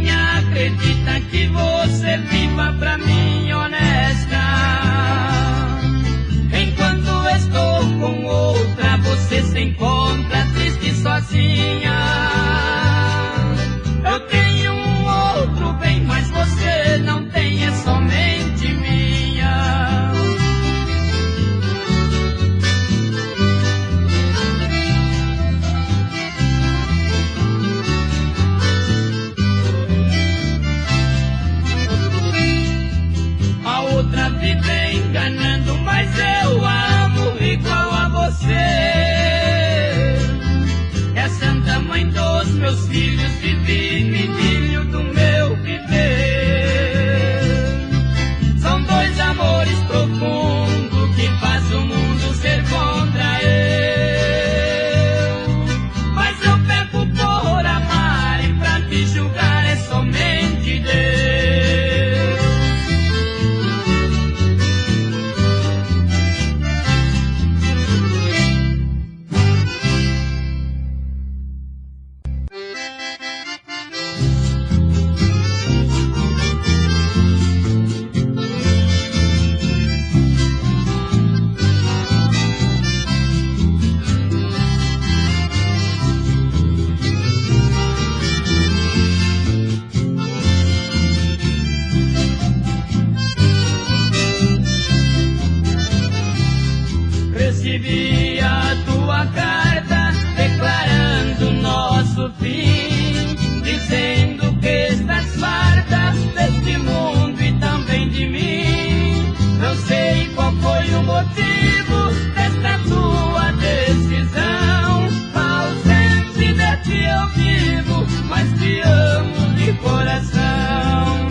o motivo desta tua decisão. Ausente de ti eu vivo, mas te amo de coração.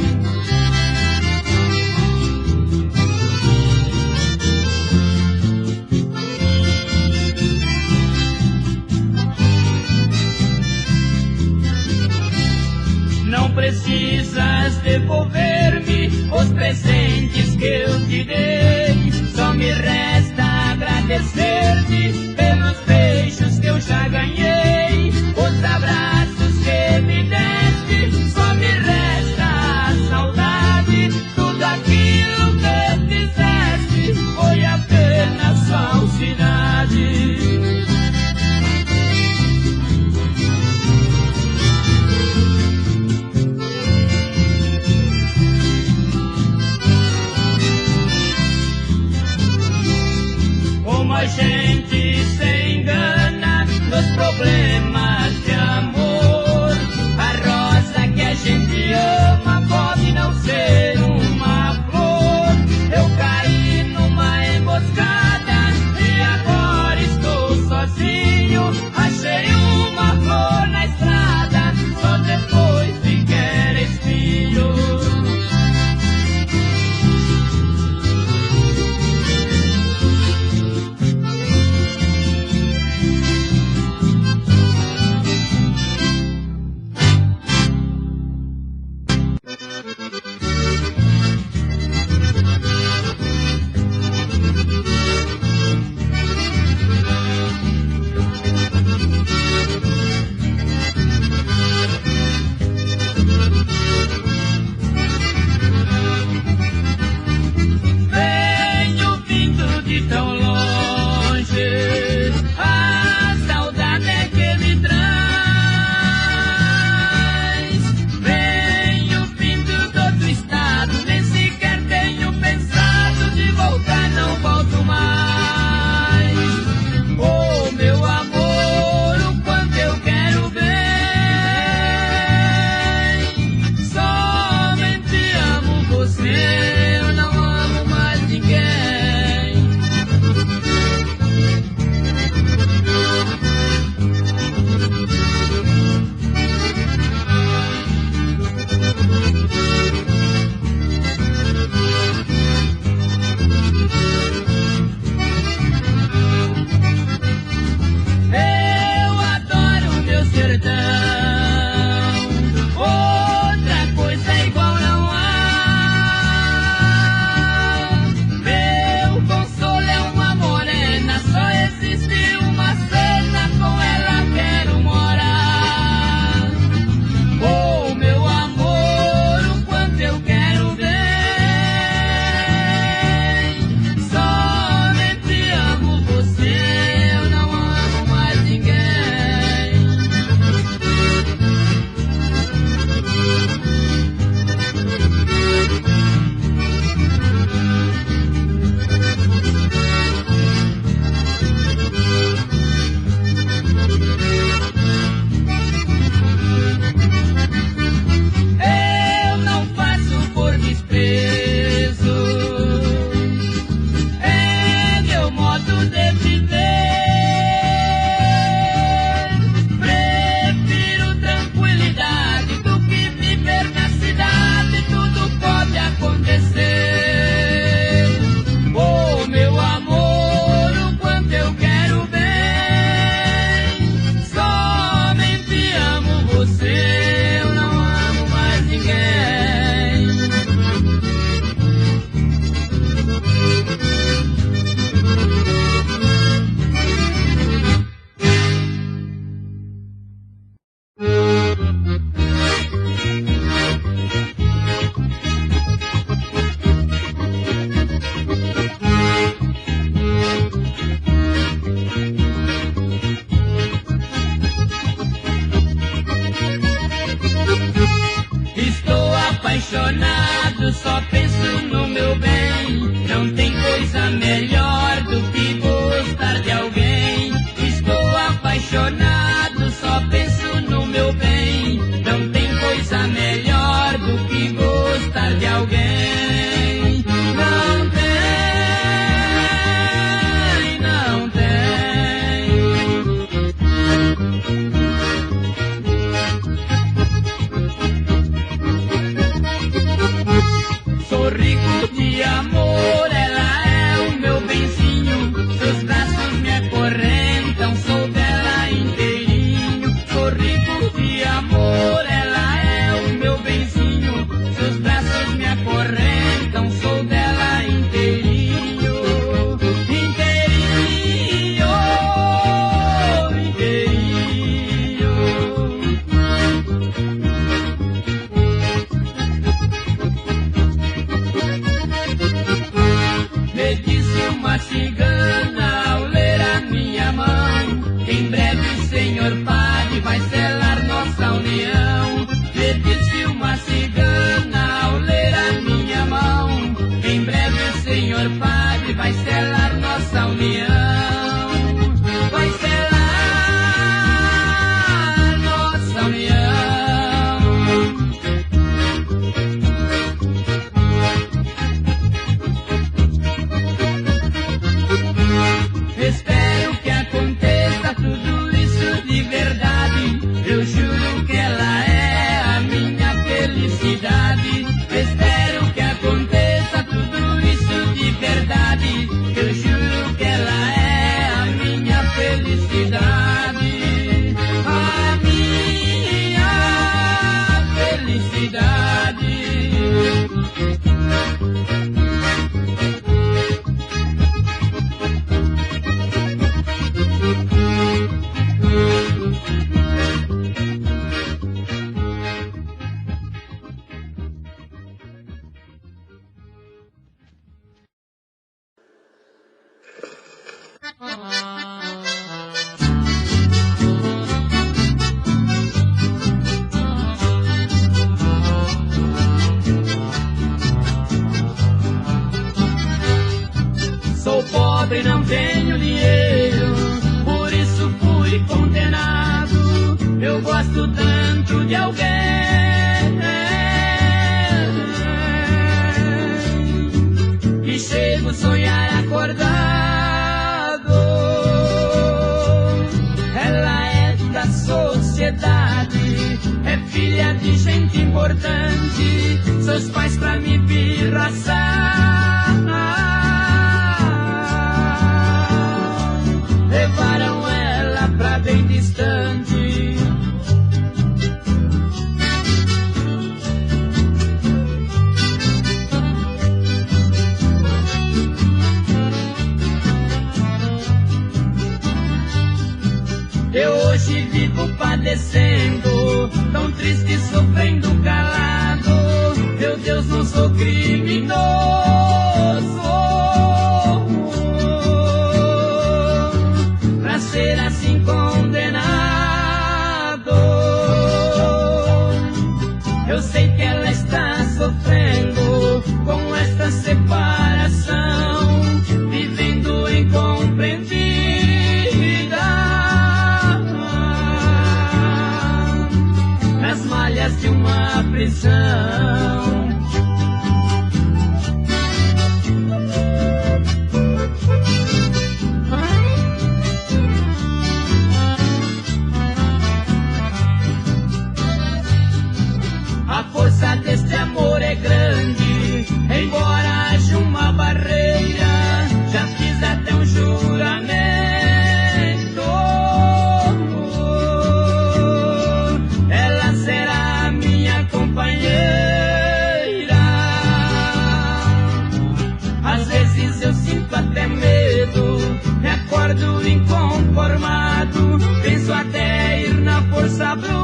Não precisas devolver-me os presentes que eu te dei. Só me resta agradecer-te pelos beijos que eu já ganhei. Os abraços que me deste, só me resta a saudade. Tudo aquilo que fizeste foi apenas falsidade. Como a gente se engana nos problemas de amor. A rosa que a gente ama pode não ser uma flor. Eu caí numa emboscada e agora estou sozinho. Achei uma flor na estrada, só depois vi que era espinho. Venho vindo de tão longe, a saudade é que me traz. Venho vindo de outro estado, nem sequer tenho pensado de voltar, não volto mais. Oh, meu amor, o quanto eu quero bem. Somente amo você, eu não amo mais ninguém. Eu adoro meu sertão, outra coisa igual não há. Meu consolo é uma morena, só existe uma cena, com ela quero morar. Oh, meu amor, o quanto eu quero bem. Somente amo você, eu não amo mais ninguém. Eu não faço por desprezo, é meu modo de viver. Prefiro tranquilidade do que viver na cidade, tudo pode acontecer. Oh, meu amor, o quanto eu quero bem. Somente amo você, eu não amo mais ninguém. Estou apaixonado, só penso no meu bem. Não tem coisa melhor do que gostar de alguém. Estou apaixonado, só penso no meu bem. Não tem coisa melhor do que gostar de alguém. Não tem. vai selar nossa união. Me disse uma cigana ao ler a minha mão. Em breve o Senhor Padre vai selar nossa união. Vai selar nossa união. Espero que aconteça tudo isso de verdade. Eu juro que ela é a minha felicidade. Espero que aconteça tudo isso de verdade. Eu juro que ela é a minha felicidade. A minha felicidade. Sou pobre, não tenho dinheiro, por isso fui condenado. Eu gosto tanto de alguém que chego a sonhar acordado. Ela é da sociedade, é filha de gente importante. Seus pais pra me pirraçar levaram ela pra bem distante. Eu hoje vivo padecendo, tão triste, sofrendo calado. Meu Deus, não sou criminoso. Ser assim condenado. Eu sei que ela está sofrendo com esta separação, vivendo incompreendida nas malhas de uma prisão. A força deste amor é grande, embora haja uma barreira. Já fiz até um juramento, ela será minha companheira. Às vezes eu sinto até medo, me acordo inconformado, penso até ir na força bruta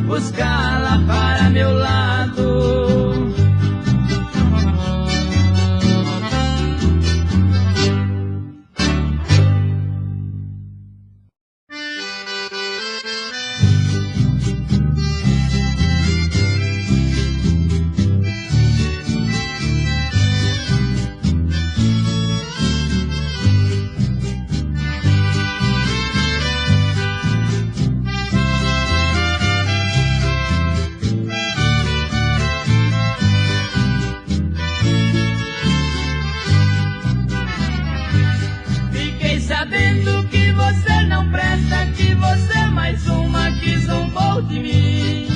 buscá-la para meu lado. Sabendo que você não presta, que você é mais uma que zombou de mim.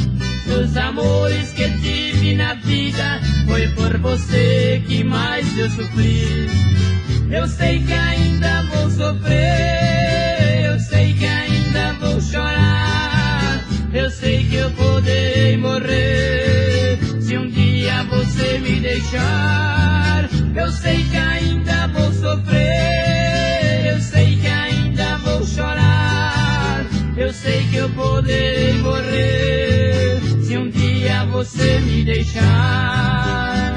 Dos amores que tive na vida, foi por você que mais eu sofri. Eu sei que ainda vou sofrer, eu sei que ainda vou chorar. Eu sei que eu poderei morrer se um dia você me deixar. Eu sei que ainda vou sofrer, eu sei que ainda vou chorar. Eu sei que eu poderei morrer se um dia você me deixar.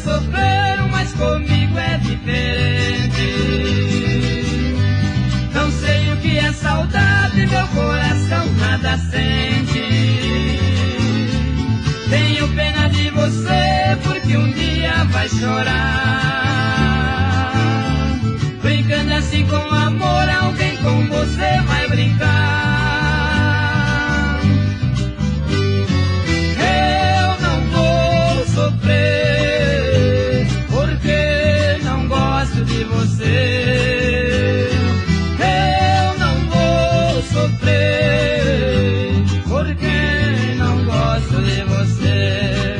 sofreram, mas comigo é diferente. Não sei o que é saudade, meu coração nada sente. Tenho pena de você, porque um dia vai chorar. Brincando assim com amor, alguém com você vai brincar. Eu não vou sofrer, porque não gosto de você. Eu não vou sofrer, porque não gosto de você.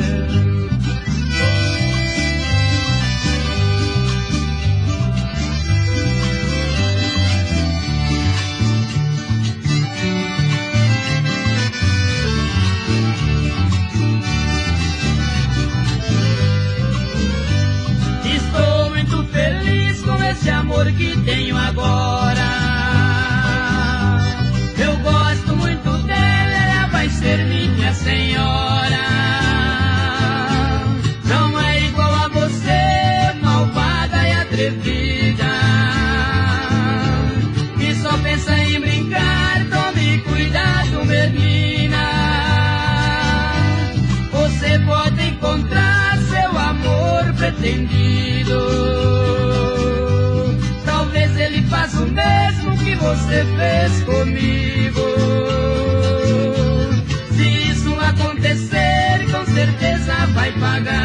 Estou muito feliz com esse amor que tenho agora. Eu gosto muito dela, ela vai ser minha senhora. Não é igual a você, malvada e atrevida, que só pensa em brincar. Tome cuidado, menina. Você pode encontrar seu amor pretendido. Talvez ele faça o mesmo que você fez comigo. Se isso acontecer, com certeza vai pagar.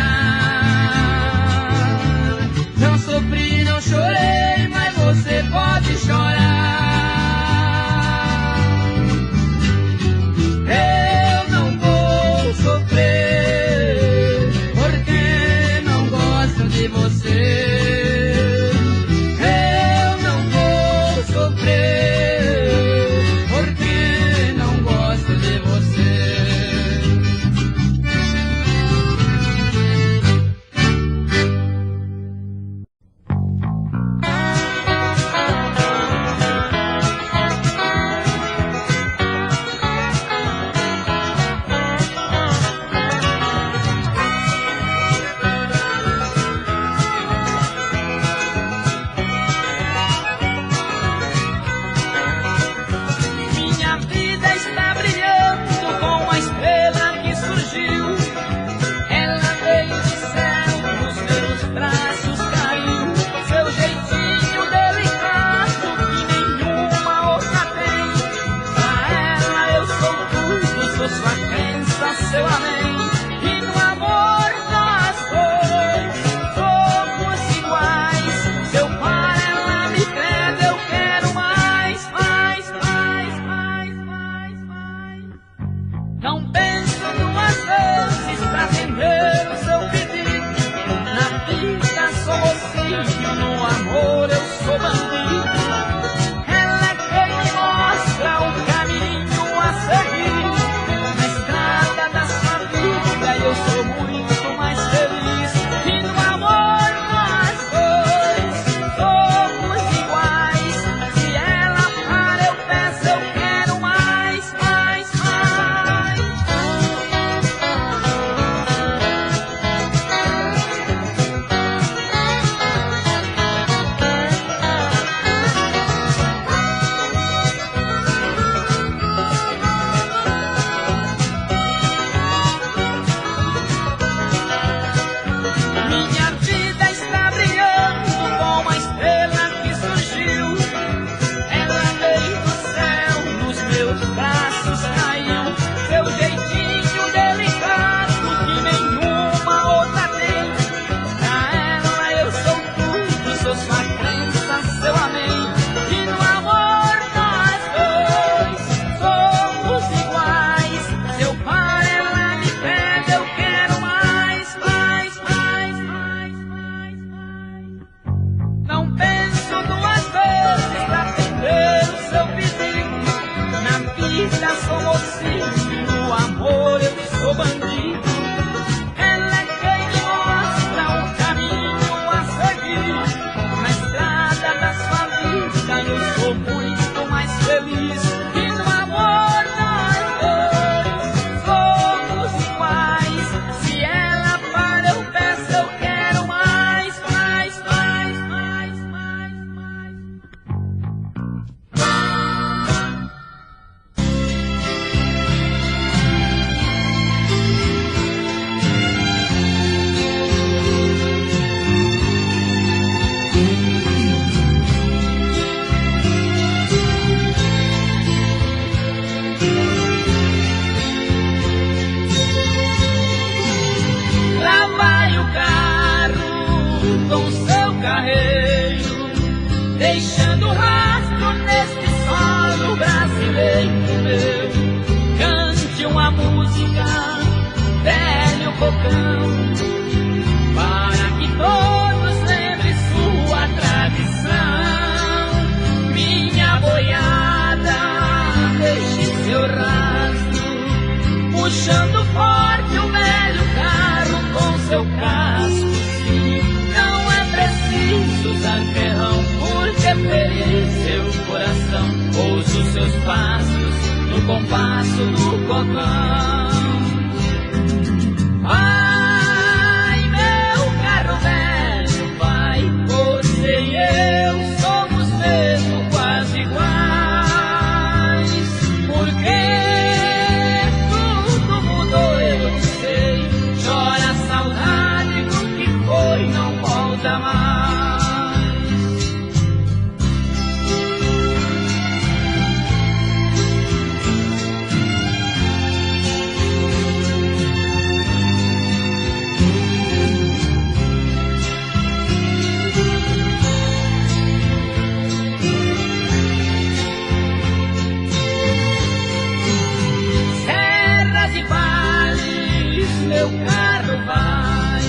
Não sofri, não chorei, mas você pode chorar. Eu não vou sofrer, porque não gosto de você. Eu não vou sofrer, porque não gosto de você. passos no compasso do cordão. Vai, meu carro velho, vai, você e eu somos mesmo quase iguais. Porque tudo mudou, eu sei. Chora a saudade do que foi, não volta mais. Meu carro vai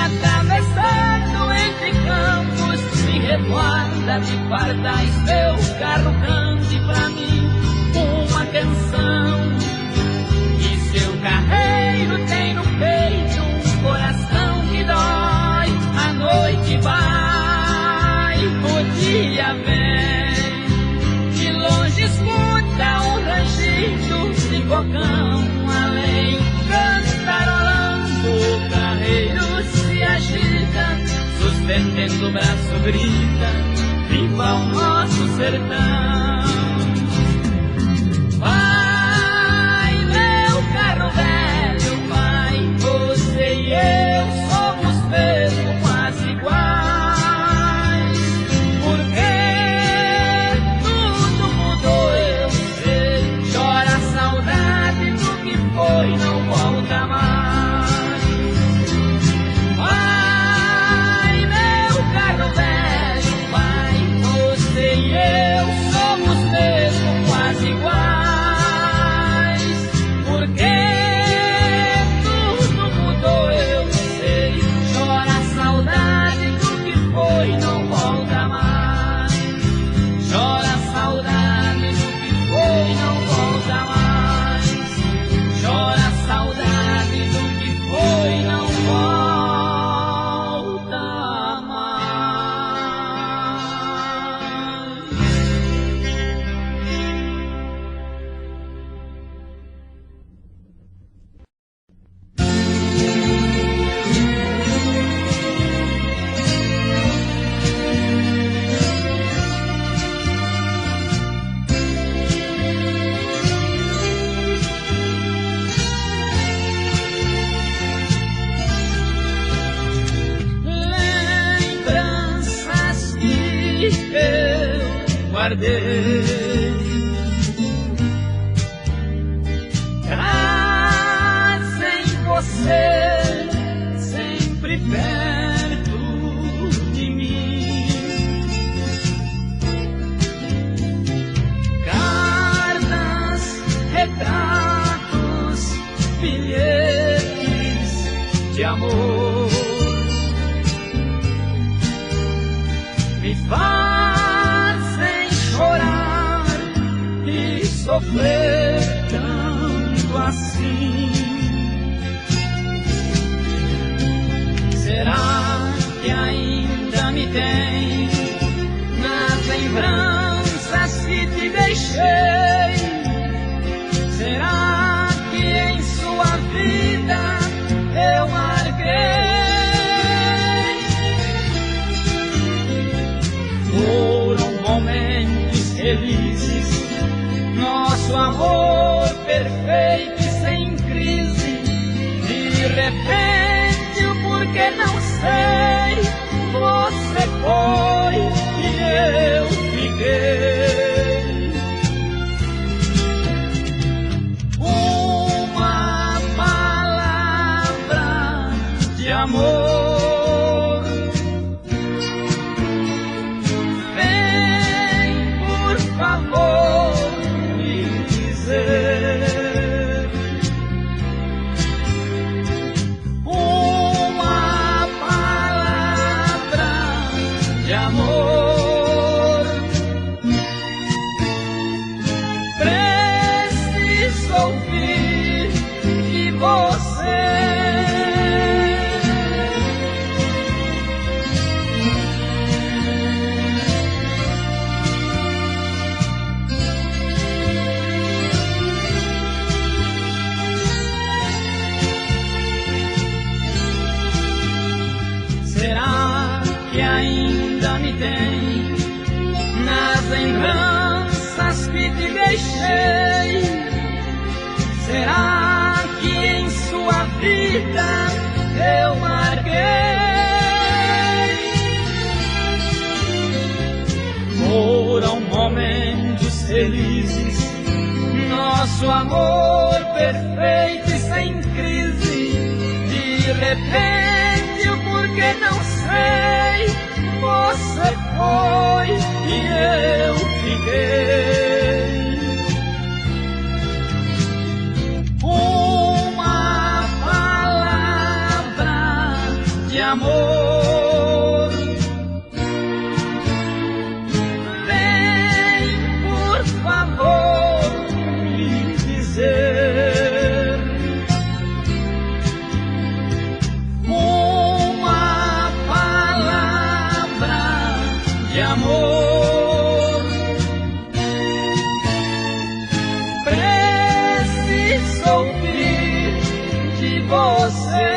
atravessando entre campos, se reguarda de pardais. Meu carro cante pra mim uma canção. E seu carreiro tem no peito um coração que dói. A noite vai, o dia vem, de longe escuta um rangido de cocão além. Cantarolando, o carreiro se agita, sustentando o braço grita, viva o nosso sertão. Vai, meu carro velho, vai, você e eu somos mesmo quase iguais. Porque tudo mudou, eu sei, chora a saudade do que foi, não volta mais. Vai, meu carro velho, vai, você e eu somos mesmo quase iguais. Porque tudo mudou, eu sei, chora a saudade do que foi, não volta mais. Chora a saudade do que foi, não volta mais. Chora a saudade do que foi, não volta mais. Lembranças que eu guardei trazem você sempre perto de mim. Cartas, retratos, bilhetes de amor me fazem chorar e sofrer tanto assim. Será que ainda me tem nas lembranças que te deixei? Será que em sua vida eu marquei? Foram momentos felizes, nosso amor perfeito e sem crise. De repente, o porquê não sei, você foi e eu fiquei. Uma palavra de amor, vem por favor me dizer. Uma palavra de amor. tem nas lembranças que te deixei. Será que em sua vida eu marquei? Foram momentos felizes, nosso amor perfeito e sem crise. De repente, o porquê não sei, você foi e eu fiquei. Uma palavra de amor, vem por favor me dizer. Uma palavra de amor, preciso ouvir de você.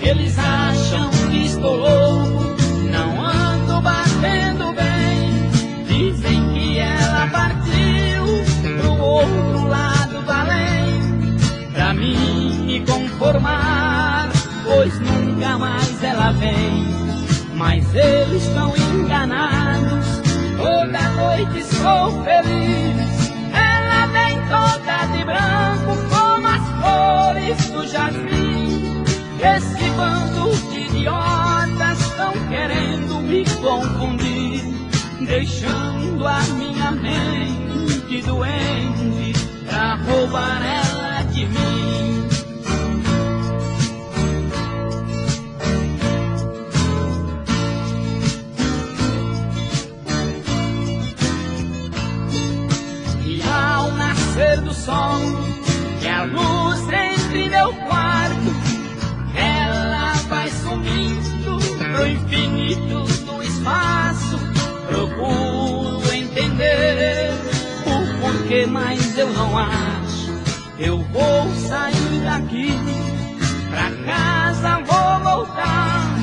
Eles acham que estou louco, não ando batendo bem. Dizem que ela partiu pro outro lado do além. Pra mim me conformar, pois nunca mais ela vem. Mas eles estão enganados, toda noite sou feliz. Ela vem toda de branco como as flores do jardim. Esse bando de idiotas estão querendo me confundir, deixando a minha mente doente pra roubar ela de mim. E ao nascer do sol, que a luz entre meu quarto, ela vai sumindo pro infinito do espaço. Procuro entender o porquê, mas eu não acho. Eu vou sair daqui, pra casa vou voltar.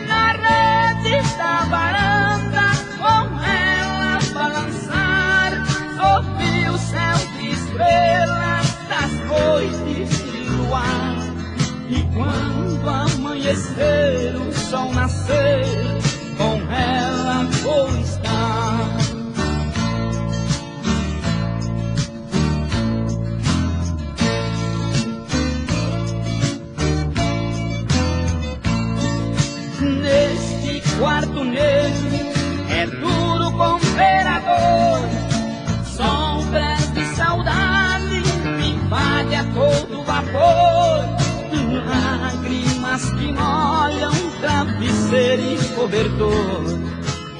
Na rede da varanda, com ela balançar, ouvi o céu de estrelas, das noites de luar. E quando amanhecer, o sol nascer, com ela vou estar. Neste quarto negro é duro congelador, sombras de saudade me invade a todo vapor. Lágrimas que molham travesseiro e cobertor.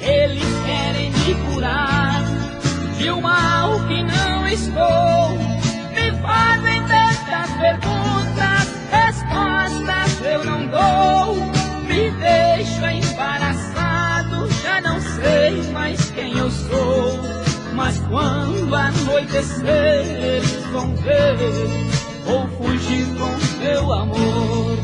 Eles querem me curar de um mal que não estou. Me fazem tantas perguntas, respostas eu não dou. Me deixo embaraçado, já não sei mais quem eu sou. Mas quando anoitecer, eles vão ver, vou fugir com meu amor.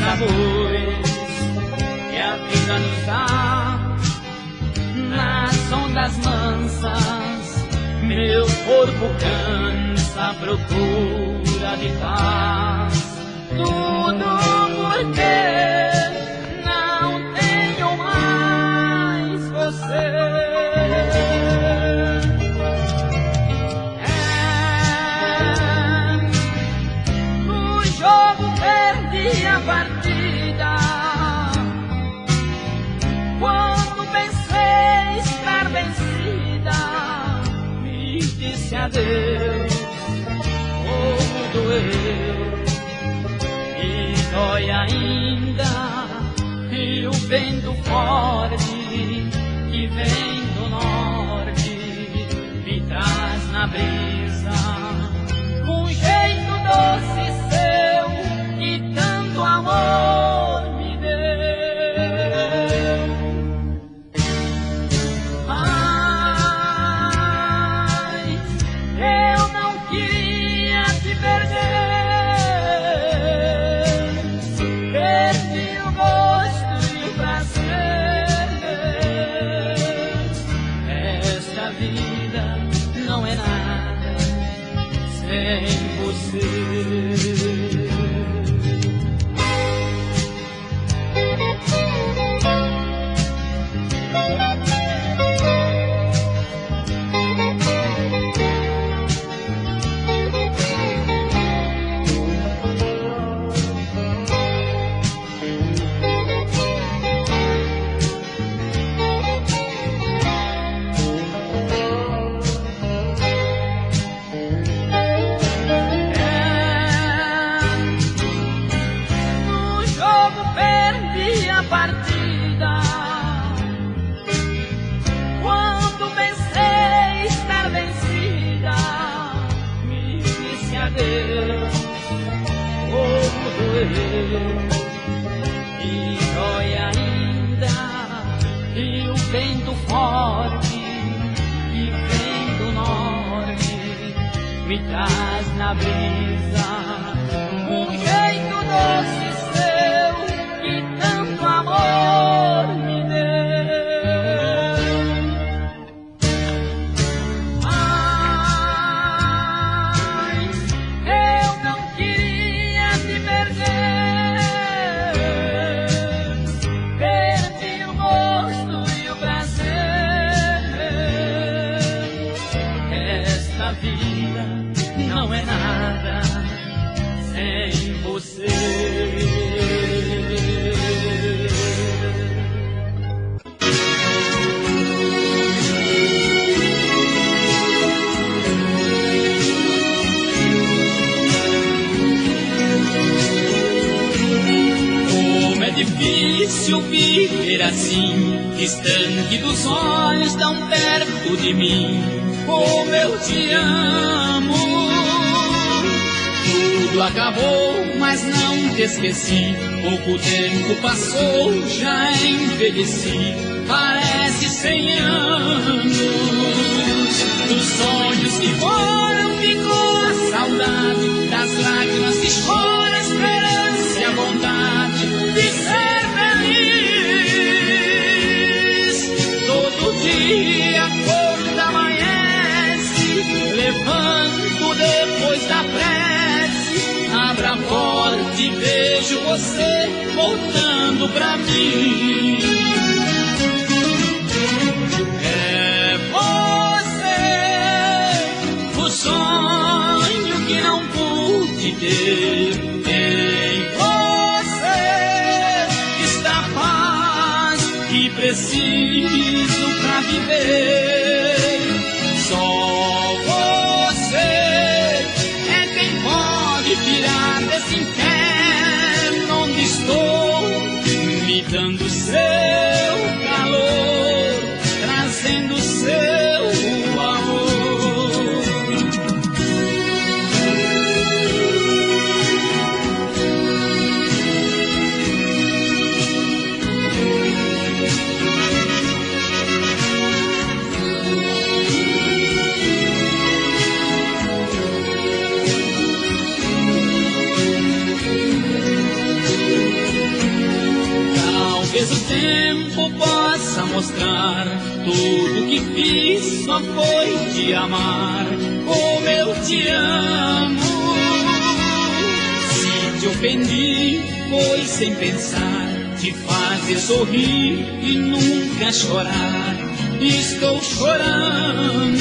sabores que a vida nos dá. Nas ondas mansas, meu corpo cansa. nessa procura de paz. Tudo porque não tenho mais você. No jogo perdi a partida. Quando pensei estar vencida, me disse adeus. Como doeu, e dói ainda. E o vento forte que vem do norte me traz na brisa um jeito doce seu que tanto amor me deu. Mas eu não queria te perder. Perdi o gosto e o prazer. Esta vida não é nada sem você. No jogo perdi a partida. Quando pensei estar vencida, me disse adeus. Como doeu, e dói ainda. E o vento forte que vem do norte me traz na brisa um jeito doce seu que tanto amor me deu. Mas eu não queria te perder. Perdi o gosto e o prazer. Esta vida não é nada sem você. Como é difícil viver assim, distante dos olhos tão perto de mim. Como eu te amo. Tudo acabou, mas não te esqueci. Pouco tempo passou, já envelheci. Parece 100 anos. Dos sonhos que foram ficou a saudade. Das lágrimas que chora a esperança e a vontade de ser feliz. Todo dia quando amanhece, levanto depois da prece, abro a porta e vejo você voltando pra mim. É você, o sonho que não pude ter. Em você está a paz que preciso pra viver. Só você é quem pode tirar desse inferno onde estou, me dando seu calor, trazendo seu amor. Talvez o tempo possa mostrar tudo que fiz só foi te amar. como eu te amo. Se te ofendi, foi sem pensar, te fazer sorrir e nunca chorar. Estou chorando,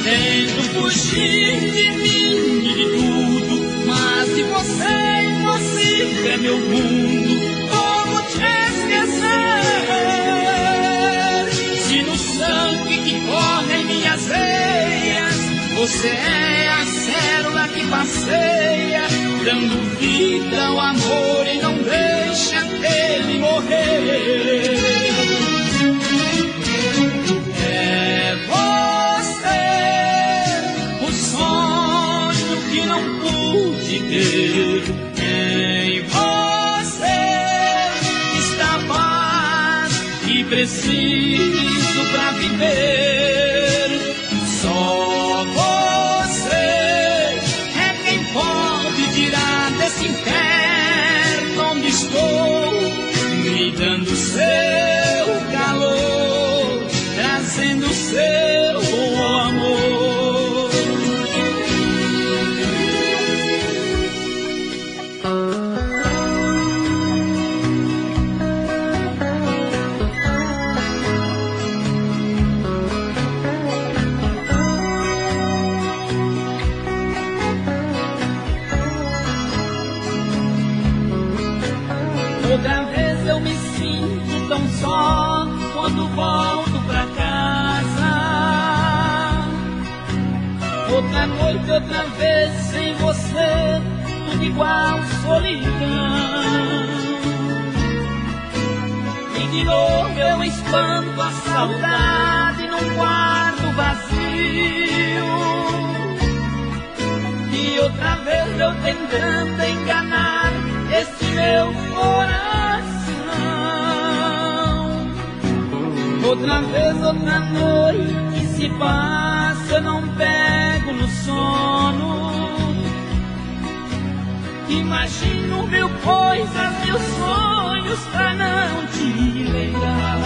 tento fugir de mim e de tudo, mas de você é impossível, é meu mundo. Como te esquecer? Se no sangue que corre em minhas veias, você é a célula que passeia, dando vida ao amor e não deixa ele morrer. É você, o sonho que não pude ter. Em você está a paz que preciso pra viver. Só você é quem pode tirar desse inferno onde estou, me dando seu calor, trazendo seu amor. Outra vez eu me sinto tão só quando volto pra casa. Outra noite, outra vez sem você, tudo igual solidão. E de novo eu espanto a saudade num quarto vazio. E outra vez eu tentando enganar esse meu coração. Outra vez, outra noite se passa, eu não pego no sono. Imagino mil coisas, mil sonhos pra não te lembrar.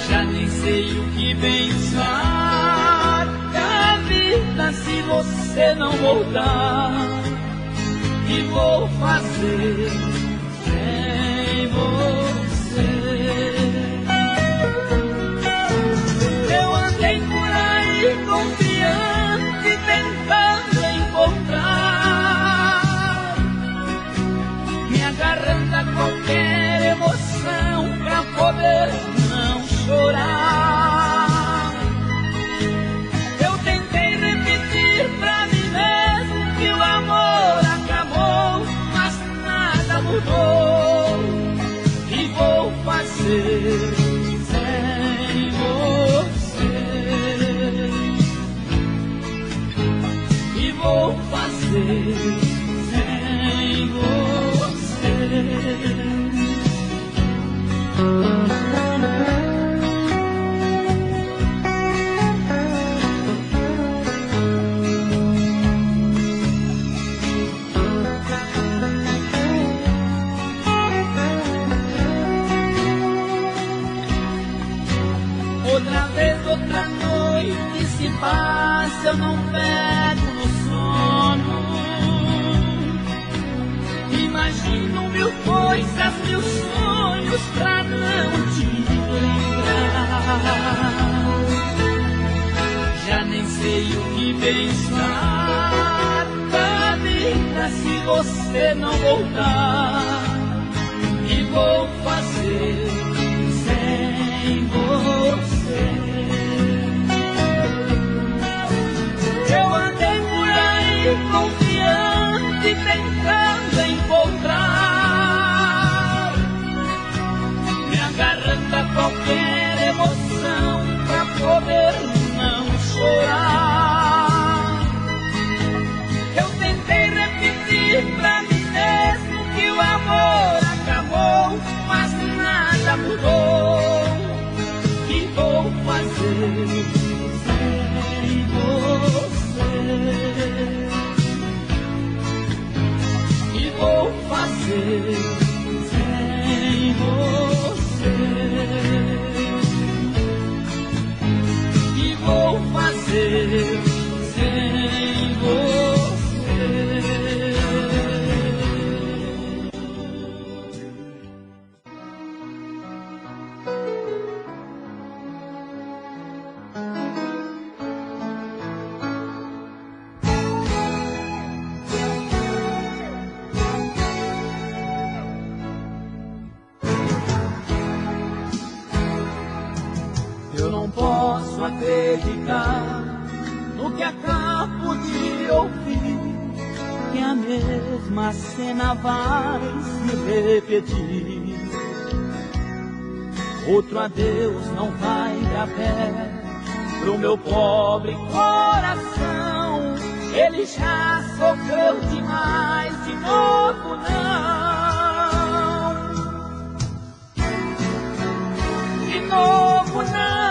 Já nem sei o que pensar da vida se você não voltar. E vou fazer sem você. Eu andei por aí confiante, tentando encontrar, me agarrando a qualquer emoção pra poder não chorar. Eu tentei repetir pra mim mesmo que o amor acabou, mas nada mudou. E vou fazer sem você. E vou fazer sem você. Outra vez, outra noite se passa, eu não pego no sono. Imagino mil coisas, mil sonhos pra não te lembrar. Já nem sei o que pensar da vida se você não voltar. E vou fazer sem você. Eu andei por aí confiante, tentando encontrar, me agarrando a qualquer emoção pra poder não chorar. Eu tentei repetir pra mim mesmo que o amor acabou, mas nada mudou. E vou fazer sem você. E vou fazer sem você. acreditar no que acabo de ouvir, que a mesma cena vai se repetir. Outro adeus não vai dar pé pro meu pobre coração. Ele já sofreu demais, de novo não. De novo não.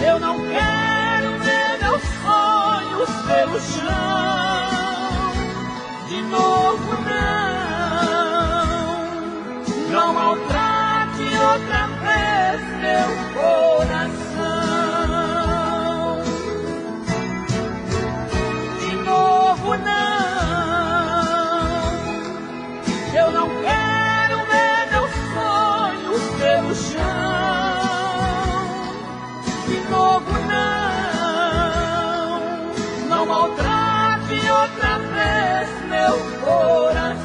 Eu não quero ver meus sonhos pelo chão. De novo não. Não maltrate outra vez meu coração. De novo não. Eu não quero ver meus sonhos pelo chão. De novo não. Não maltrate outra vez meu coração.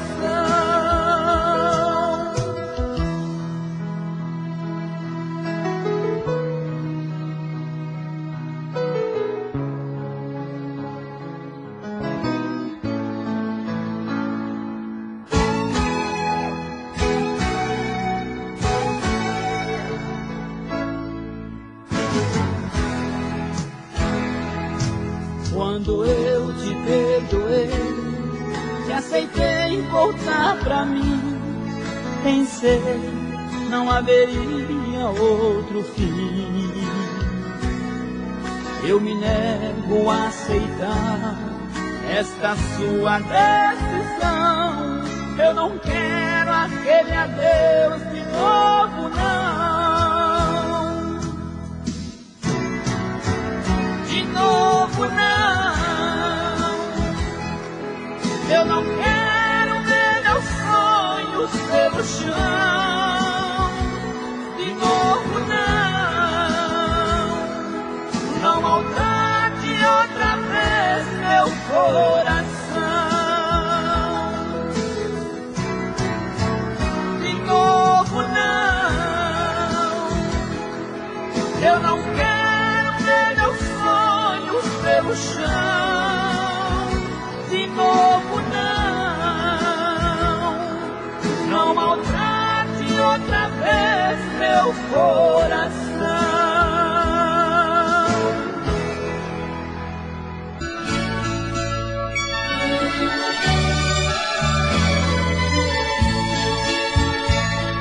Quando eu te perdoei, te aceitei voltar pra mim, pensei não haveria outro fim. Eu me nego a aceitar esta sua decisão. Eu não quero aquele adeus de novo, não. De novo não. Eu não quero ver meus sonhos pelo chão. De novo não. Não maltrate outra vez meu coração. De novo não. Eu não quero ver meus sonhos pelo chão. De novo não. Não maltrate outra vez meu coração.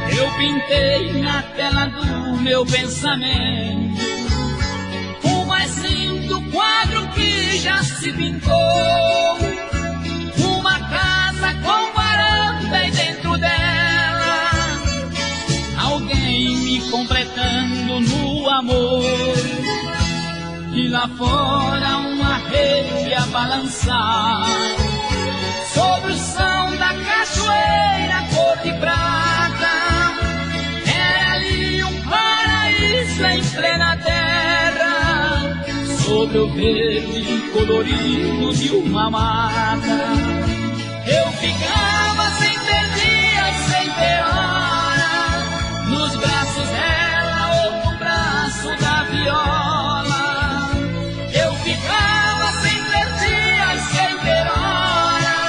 Eu pintei na tela do meu pensamento o mais lindo quadro que já se pintou. Uma casa com varanda e dentro dela alguém me completando no amor. E lá fora uma rede a balançar sobre o som da cachoeira cor de prata. Era ali um paraíso em plena terra, sobre o verde colorido de uma mata. Eu ficava sem ter dia, sem ter hora, nos braços dela ou no braço da viola. Eu ficava sem ter dia, sem ter hora,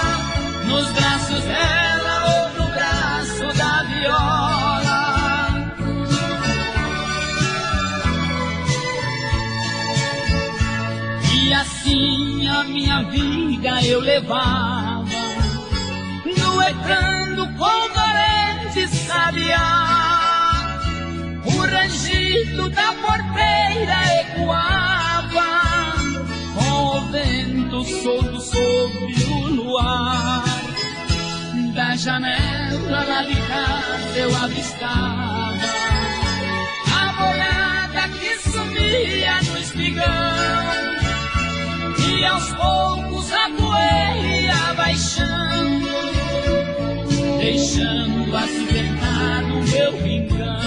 nos braços dela ou no braço da viola. E assim a minha vida eu levava, duetando com dolente sabiá. O rangido da porteira ecoava com o vento solto sobre o luar. Da janela lá de casa eu avistava a boiada que sumia no espigão. E aos poucos a poeira ia baixando, deixando acidentar no meu rincão.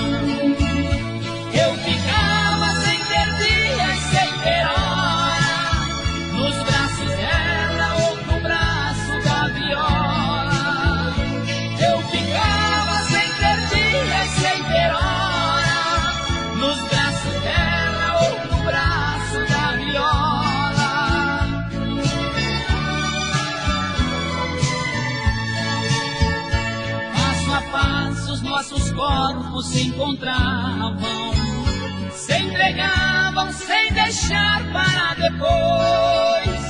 Eu ficava sem ter dia e sem ter hora, nos braços dela ou no braço da viola. Eu ficava sem ter dia e sem ter hora, nos braços dela corpos se encontravam, se entregavam sem deixar para depois.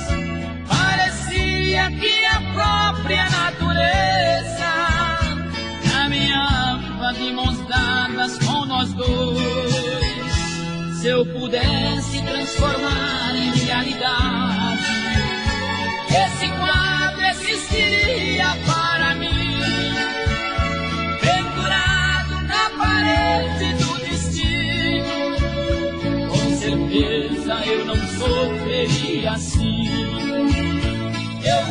Parecia que a própria natureza caminhava de mãos dadas com nós dois. Se eu pudesse transformar em realidade, esse quadro existiria para mim, pendurado na parede do destino. Com certeza eu não sofreria assim. Eu